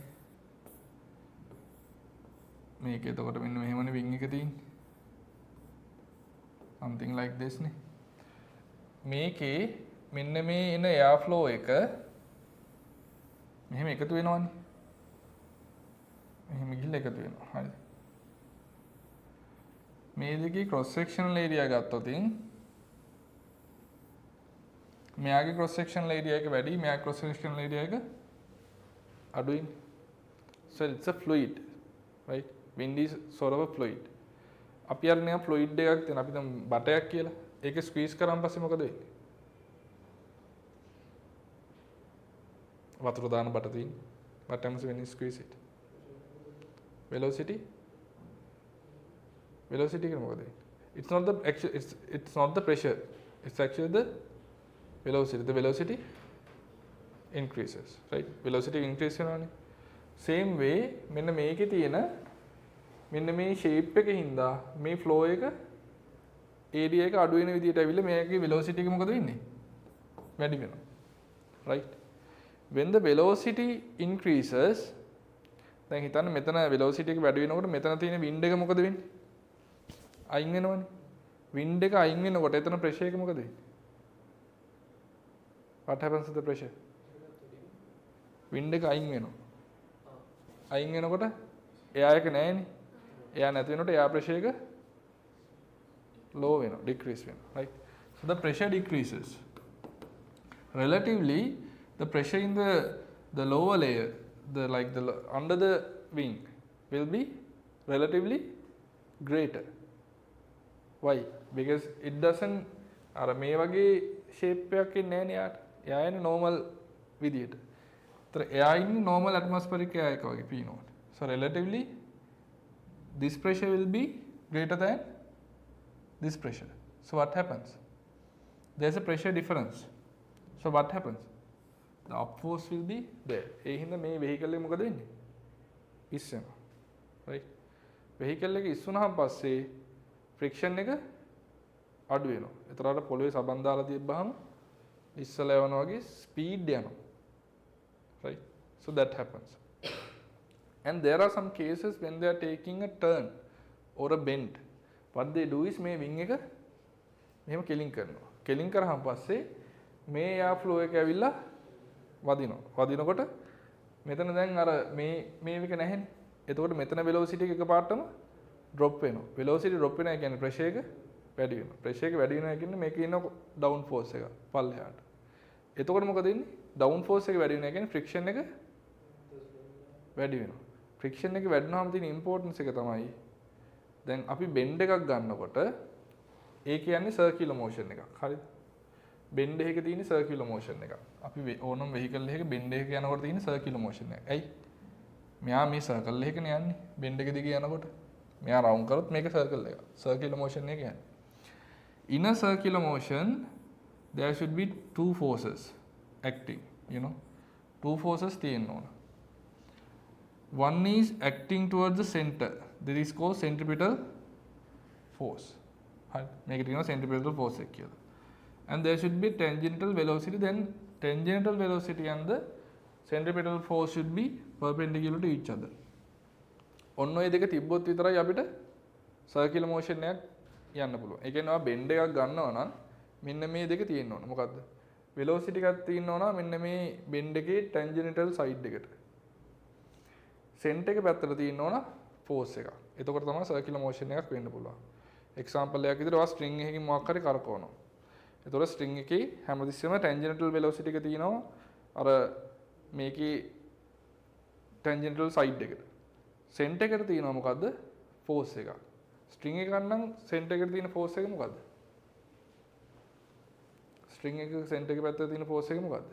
මේක එතකොට මෙන්න මෙහෙමනේ වින් එක තියෙන්නේ. something like this නේ. මේකේ මෙන්න මේ එන එයා ෆ්ලෝ එක මෙහෙම එකතු වෙනවනේ. මෙහෙම ගිහිල්ලා එකතු වෙනවා. හරිද? මේ දෙකේ ක්‍රොස් සෙක්ෂනල් ඒරියා ගත්තොත් මෙයාගේ ක්‍රොස් සෙක්ෂනල් ඒරියා එක වැඩි, මෙයාගේ ක්‍රොස් සෙක්ෂනල් ඒරියා එක අඩුයි. So it's a fluid, right? Wind is sort of a fluid. අපි අර නිකන් fluid එකක් තියෙන අපි දැන් බටයක් කියලා. ඒක ස්ක්වීස් කරාන් පස්සේ මොකද වෙන්නේ? වතුර දාන බට තියෙන්නේ. What happens when you squeeze it? Velocity කියන මොකද වෙන්නේ? It's not the actual, it's not the pressure. It's actually the velocity. The velocity increases, right? Velocity increase වෙනවනේ. Same way මෙන්න මේකේ තියෙන මෙන්න මේ shape එකේ හින්දා මේ flow එක area එක අඩු වෙන විදිහට ඇවිල්ලා මේකේ velocity එක මොකද වෙන්නේ? වැඩි වෙනවා. Right? When the velocity increases, දැන් හිතන්න මෙතන velocity එක වැඩි වෙනකොට මෙතන තියෙන wind එක මොකද වෙන්නේ? අයින් වෙනවනේ. wind එක අයින් වෙනකොට එතන pressure එක මොකද වෙන්නේ? What happens to the pressure? wind එක අයින් වෙනවා. අයින් වෙනකොට එයා එක නැහැනේ. එයා නැති වෙනකොට එයා ප්‍රෙෂර් එක low වෙනවා, decrease වෙනවා, right? So the pressure decreases. Relatively, the pressure in the lower layer, under the wing, will be relatively greater. Why? Because it doesn't අර මේ වගේ shape එකක් ඉන්නේ නැහැ නේ යාට. එයා ඉන්නේ normal විදියට. ඒතර එයා ඉන්නේ normal atmospheric air එක වගේ P0. So relatively this pressure will be greater than this pressure. So what happens? There's a pressure difference. So what happens? The up force will be there. ඒ හින්දා මේ vehicle එක මොකද වෙන්නේ? ඉස්සෙනවා. Right? vehicle එක ඉස්සුනහම පස්සේ friction එක අඩු වෙනවා. ඒතරට පොළවේ සබන් දාලා තියබ්බහම ඉස්සලා යවනවා වගේ speed යනවා. Right? So that happens. And there are some cases when they are taking a turn or a bend. What they do is මේ wing එක මෙහෙම කෙලින් කරනවා. කෙලින් කරාම පස්සේ මේ air flow එක ඇවිල්ලා වදිනවා. වදිනකොට මෙතන දැන් අර මේ එක නැහැනේ. එතකොට මෙතන velocity එක එකපාරටම drop වෙනවා. velocity drop වෙනවා කියන්නේ pressure එක වැඩි වෙනවා. pressure එක වැඩි වෙනවා කියන්නේ මේකේ ඉන්න down force එක පල්ලෙහාට. එතකොට මොකද වෙන්නේ? down force එක වැඩි වෙනවා කියන්නේ friction එක වැඩි වෙනවා. friction එක වැඩි වුණාම තියෙන importance එක තමයි දැන් අපි bend එකක් ගන්නකොට ඒ කියන්නේ circular motion එකක්. හරිද? bend එකක තියෙන circular motion එකක්. අපි ඕනම vehicle එකක bend එකක යනකොට තියෙන circular motion එක. ඇයි? මෙයා මේ circle එකකනේ යන්නේ. bend එක දිගේ යනකොට. මෙයා round කරොත් මේක circle එක. circular motion එක කියන්නේ. In a circular motion there should be two forces acting, you know. Two forces තියෙන්න ඕන. One is acting towards the center. That is called centripetal force. Right? Make it centripetal force එක කියලා. And there should be tangential velocity. Then tangential velocity and the centripetal force should be perpendicular to each other. ඔන්න ඔය දෙක තිබ්බොත් විතරයි අපිට circular motion එකක් යන්න පුළුවන්. ඒ කියන්නේ ඔයා bend එකක් ගන්නවා නම් මෙන්න මේ දෙක තියෙන්න ඕන. මොකද්ද? velocity එකක් තියෙන්න ඕන මෙන්න මේ bend එකේ tangential side එකට. center එක පැත්තට තියෙන්න ඕන force එකක්. එතකොට තමයි circular motion එකක් වෙන්න පුළුවන්. example එකක් විදිහට ඔයා string එකකින් මොකක් හරි කරකවනවා. එතකොට string එකේ හැමතිස්සෙම tangential velocity එක තියෙනවා අර මේකේ tangential side එකට. center එකට තියෙනවා මොකද්ද? force එකක්. string එකක් නම් center එකට තියෙන force එක මොකද්ද? string එක center එක පැත්තට තියෙන force එක මොකද්ද?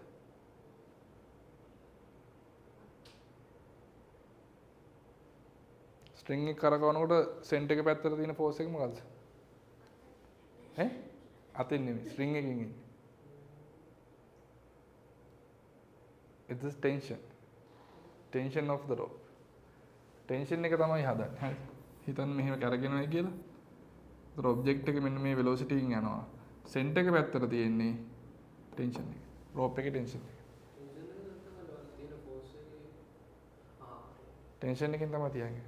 string එක කරකවනකොට center එක පැත්තට තියෙන force එක මොකද්ද? ඈ? අතින් නෙමෙයි string එකකින් ඉන්නේ. It is tension. Tension of the rope. Tension එක තමයි හදන්නේ. හරි. හිතන්න මෙහෙම කරගෙනයි කියලා. ඒතර ඔබ්ජෙක්ට් එක මෙන්න මේ velocity එකකින් යනවා. center එක පැත්තට තියෙන්නේ tension එක. rope එකේ tension එක. tension එකෙන් තමයි තියන්නේ.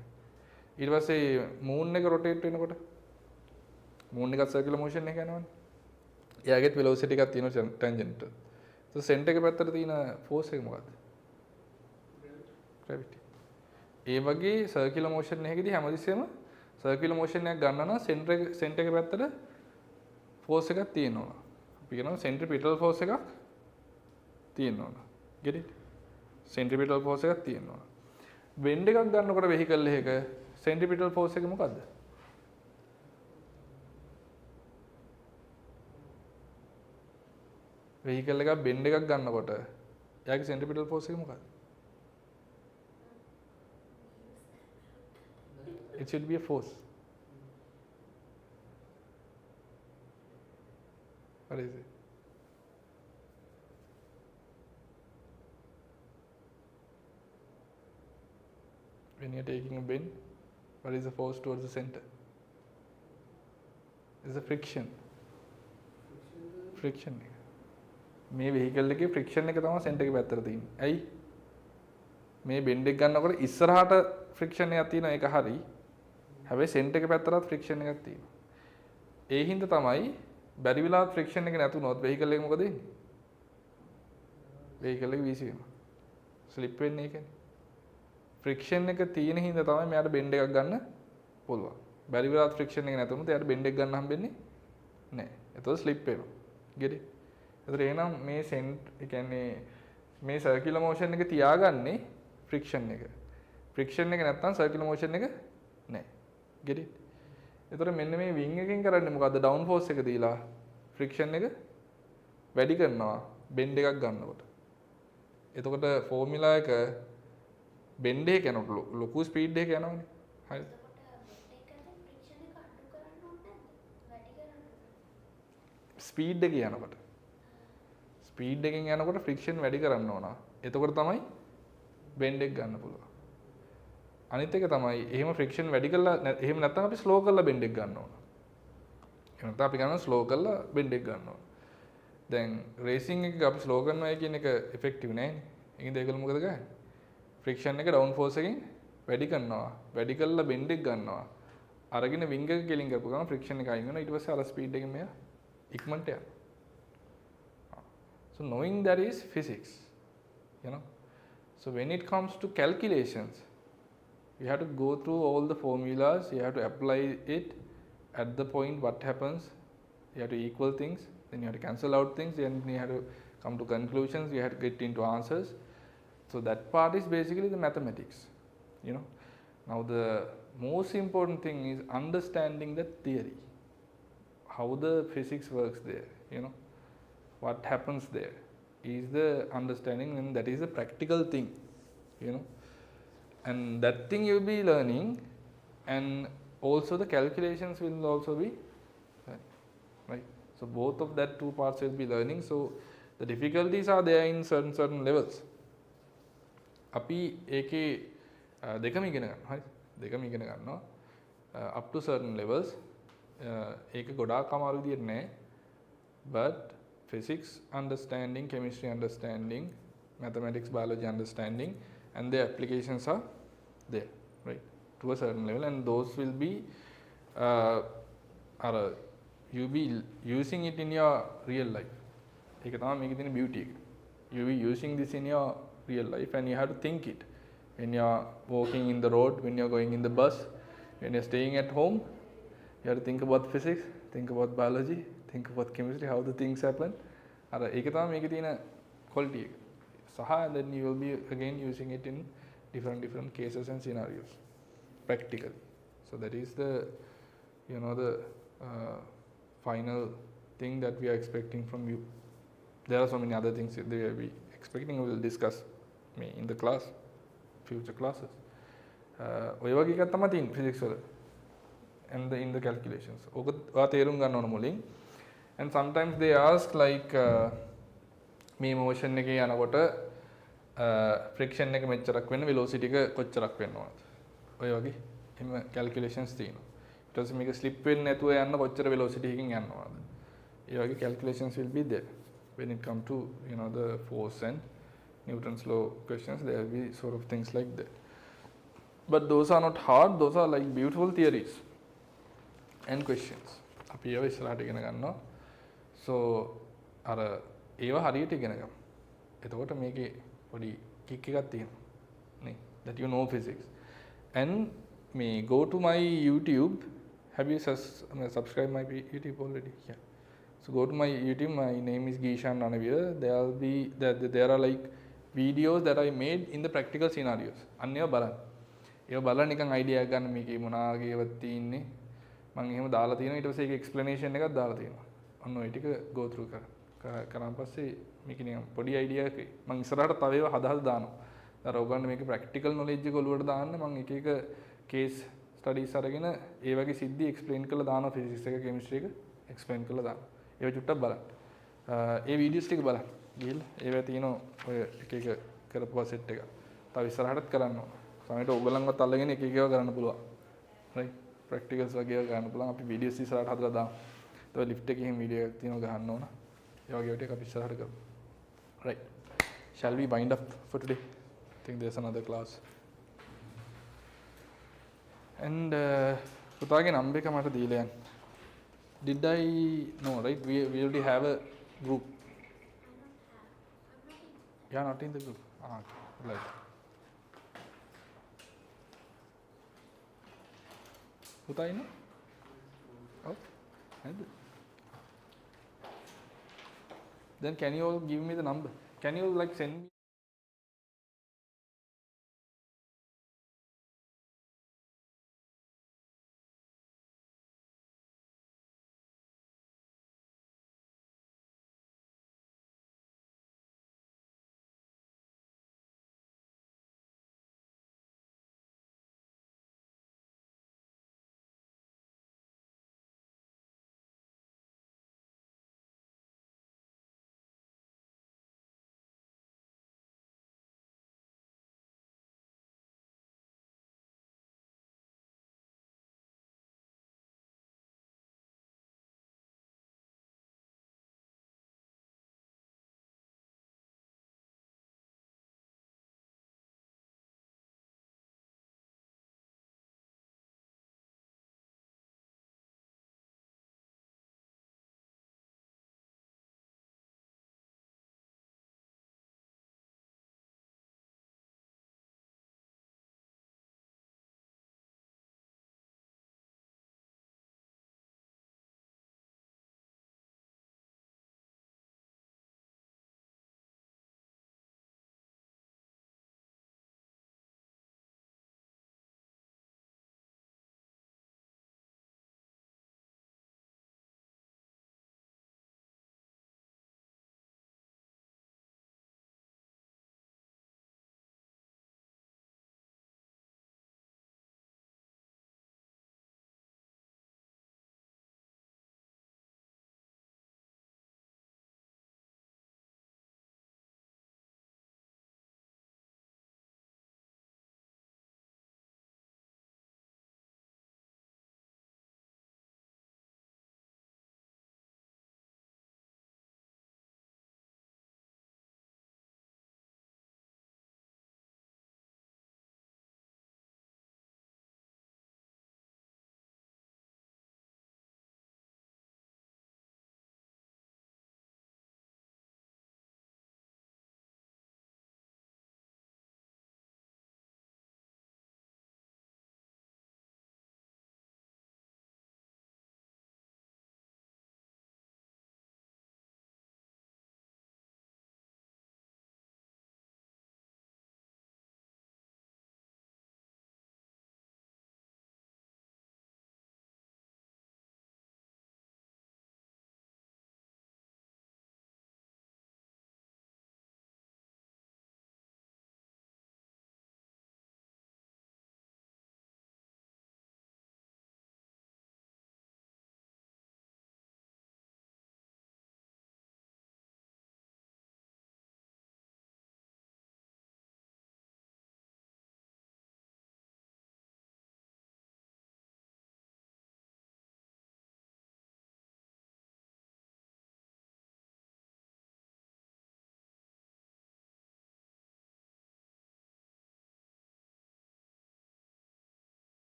ඊට පස්සේ moon එක rotate වෙනකොට moon එක circular motion එක යනවනේ. එයාගෙත් velocity එකක් තියෙනවා tangent. So center එක පැත්තට තියෙන force එක මොකක්ද? gravity. ඒ වගේ circular motion එකකදී හැමතිස්සෙම circular motion එකක් ගන්න නම් center එක පැත්තට force එකක් තියෙනවා. අපි කියනවා centripetal force එකක් තියෙනවා. Get it? centripetal force එකක් තියෙනවා. bend එකක් ගන්නකොට vehicle එකක centripetal force එක මොකද්ද? vehicle එකක් bend එකක් ගන්නකොට එයාගේ centripetal force එක මොකක්ද? It should be a force. What is it? When you are taking a bend, what is the force towards the center? It's a friction. Friction. මේ vehicle එකේ friction එක තමයි center එක පැත්තට තියෙන්නේ. ඇයි? මේ bend එක ගන්නකොට ඉස්සරහට friction එකක් තියෙනවා ඒක හරි. හැබැයි center එක පැත්තටත් friction එකක් තියෙනවා. ඒ හින්දා තමයි බැරි වෙලාවත් friction එක නැතුනොත් vehicle එක මොකද වෙන්නේ? vehicle එක වීසි වෙනවා. slip වෙන්නේ ඒකනේ. ෆ්‍රික්ෂන් එක තියෙන හින්දා තමයි මෙයාට බෙන්ඩ් එකක් ගන්න පුළුවන්. බැරි වෙලාවත් ෆ්‍රික්ෂන් එක නැතුනොත් එයාට බෙන්ඩ් එක ගන්න හම්බෙන්නේ නැහැ. එතකොට ස්ලිප් වෙනවා. get it? එතකොට එහෙනම් මේ ඒ කියන්නේ මේ සර්කියුලර් මෝෂන් එක තියාගන්නේ ෆ්‍රික්ෂන් එක. ෆ්‍රික්ෂන් එක නැත්තම් සර්කියුලර් මෝෂන් එක නැහැ. get it? එතකොට මෙන්න මේ වින් එකෙන් කරන්නේ මොකද්ද? ඩවුන් ෆෝස් එක දීලා ෆ්‍රික්ෂන් එක වැඩි කරනවා බෙන්ඩ් එකක් ගන්නකොට. එතකොට ෆෝමියුලා එක බෙන්ඩ් එක යනකොට ලොකු ස්පීඩ් එකක යනවනේ. හරිද? ස්පීඩ් එක යනකොට ස්පීඩ් එකෙන් යනකොට ෆ්‍රික්ෂන් වැඩි කරන්න ඕන. එතකොට තමයි බෙන්ඩ් එක ගන්න පුළුවන්. අනිත් එක තමයි එහෙම ෆ්‍රික්ෂන් වැඩි කරලා එහෙම නැත්නම් අපි ස්ලෝ කරලා බෙන්ඩ් එක ගන්න ඕන. එහෙම නැත්නම් අපි ගන්නවා ස්ලෝ කරලා බෙන්ඩ් එක ගන්න ඕන. දැන් රේසින් එක අපි ස්ලෝ කරනවා කියන එක ඉෆෙක්ටිව් නෑනේ. ඒකෙන්ද ඒගොල්ලෝ මොකද කරන්නේ? ෆ්‍රික්ෂන් එක ඩවුන් ෆෝස් එකෙන් වැඩි කරනවා. වැඩි කරලා බෙන්ඩ් එක ගන්නවා. අරගෙන විංග එක කෙලින් කරපු ගමන් ෆ්‍රික්ෂන් එක අයින් වෙනවා. ඊට පස්සේ අර ස්පීඩ් එකෙන් මෙයා ඉක්මනට යනවා. So knowing that is physics, you know. So when it comes to calculations, you have to go through all the formulas, you have to apply it at the point what happens, you have to equal things, then you have to cancel out things, then you have to come to conclusions, you have to get into answers. So that part is basically the mathematics, you know. Now the most important thing is understanding the theory, how the physics works there, you know, what happens there is the understanding, and that is a practical thing, you know. And that thing you will be learning, and also the calculations will also be right. So both of that two parts will be learning. So the difficulties are there in certain levels. අපි ඒකේ දෙකම ඉගෙන ගන්නවා. හරි. දෙකම ඉගෙන ගන්නවා. Up to certain levels. ඒක ගොඩාක් අමාරු විදියට නෑ. But physics understanding, chemistry understanding, mathematics, biology understanding, and their applications are there, right, to a certain level, and those will be you be using it in your real life. ඒක තමයි මේකේ තියෙන beauty එක. You be using this in your real life, and you have to think it when you are walking in the road, when you are going in the bus, when you are staying at home. You have to think about physics, think about biology, think about chemistry, how the things happen. අර ඒක තමයි මේකේ තියෙන quality එක. And then you will be again using it in different cases and scenarios practically. So that is the, you know, the final thing that we are expecting from you. There are so many other things that we will be expecting. We will discuss in the class, future classes. ඔය වගේ එකක් තමයි තියෙන්නේ physics වල and in the calculations. ඔක ඔයා තේරුම් ගන්න ඕන මුලින්. And sometimes they ask like මේ motion එකේ යනකොට friction එක මෙච්චරක් වෙන්න velocity එක කොච්චරක් වෙනවද? ඔය වගේ එම calculations තියෙනවා. ඊට පස්සේ මේක slip වෙන්නේ නැතුව යන්න කොච්චර velocity එකකින් යනවද? ඒ වගේ calculations will be there. When it comes to, you know, the force and Newton's law questions, there will be sort of things like that. But those are not hard, those are like beautiful theories and questions. අපි ඒව ඉස්සරහට ඉගෙන ගන්නවා. So අර ඒව හරියට ඉගෙන ගමු. එතකොට මේකේ පොඩි කික් එකක් තියෙනවා නේ, that you know physics. And may go to my YouTube. Have you subscribed my YouTube already? Yeah. So go to my YouTube. My name is Gishan Ranavira. There are like videos that I made in the practical scenarios. අන්නේව බලන්න. ඒව බලලා නිකන් idea එකක් ගන්න මේකේ මොනාගේවත් තියෙන්නේ. මම එහෙම දාලා තියෙනවා. ඊට පස්සේ ඒක explanation එකක් දාලා තියෙනවා. අන්න ඔය ටික go through කරාන් පස්සේ මේක නිකන් පොඩි idea එකක්. මම ඉස්සරහට තව ඒවා හදලා දානවා. අර ඔයගොල්ලෝ මේකේ practical knowledge එක ඔලුවට දාන්න මම එක එක case studies අරගෙන ඒ වගේ සිද්ධි explain කරලා දානවා. physics එක chemistry එක explain කරලා දානවා. ඒව චුට්ටක් බලන්න. ඒ videos ටික බලන්න. ගිහලා ඒවා තියෙනවා ඔය එක එක කරපුවා set එක. තව ඉස්සරහටත් කරන්න ඕන. සමහරවිට ඕගොල්ලන්වත් අල්ලගෙන එක එක ඒවා කරන්න පුළුවන්. right? practicals වගේ ඒවා කරන්න පුළුවන්. අපි videos ඉස්සරහට හදලා දාමු. තව lift එකේ එහෙම video එකක් තියෙනවා ගහන්න ඕන. ඒ වගේ ටික අපි ඉස්සරහට කරමු. right? Shall we wind up for today? I think there's another class. And පුතාගේ number එක මට දීලා යන්න. Did I no, right? We already have a group. You are not in the group. Right. පුතා ඉන්න? ඔව්. නේද? Then can you all give me the number? Can you like send me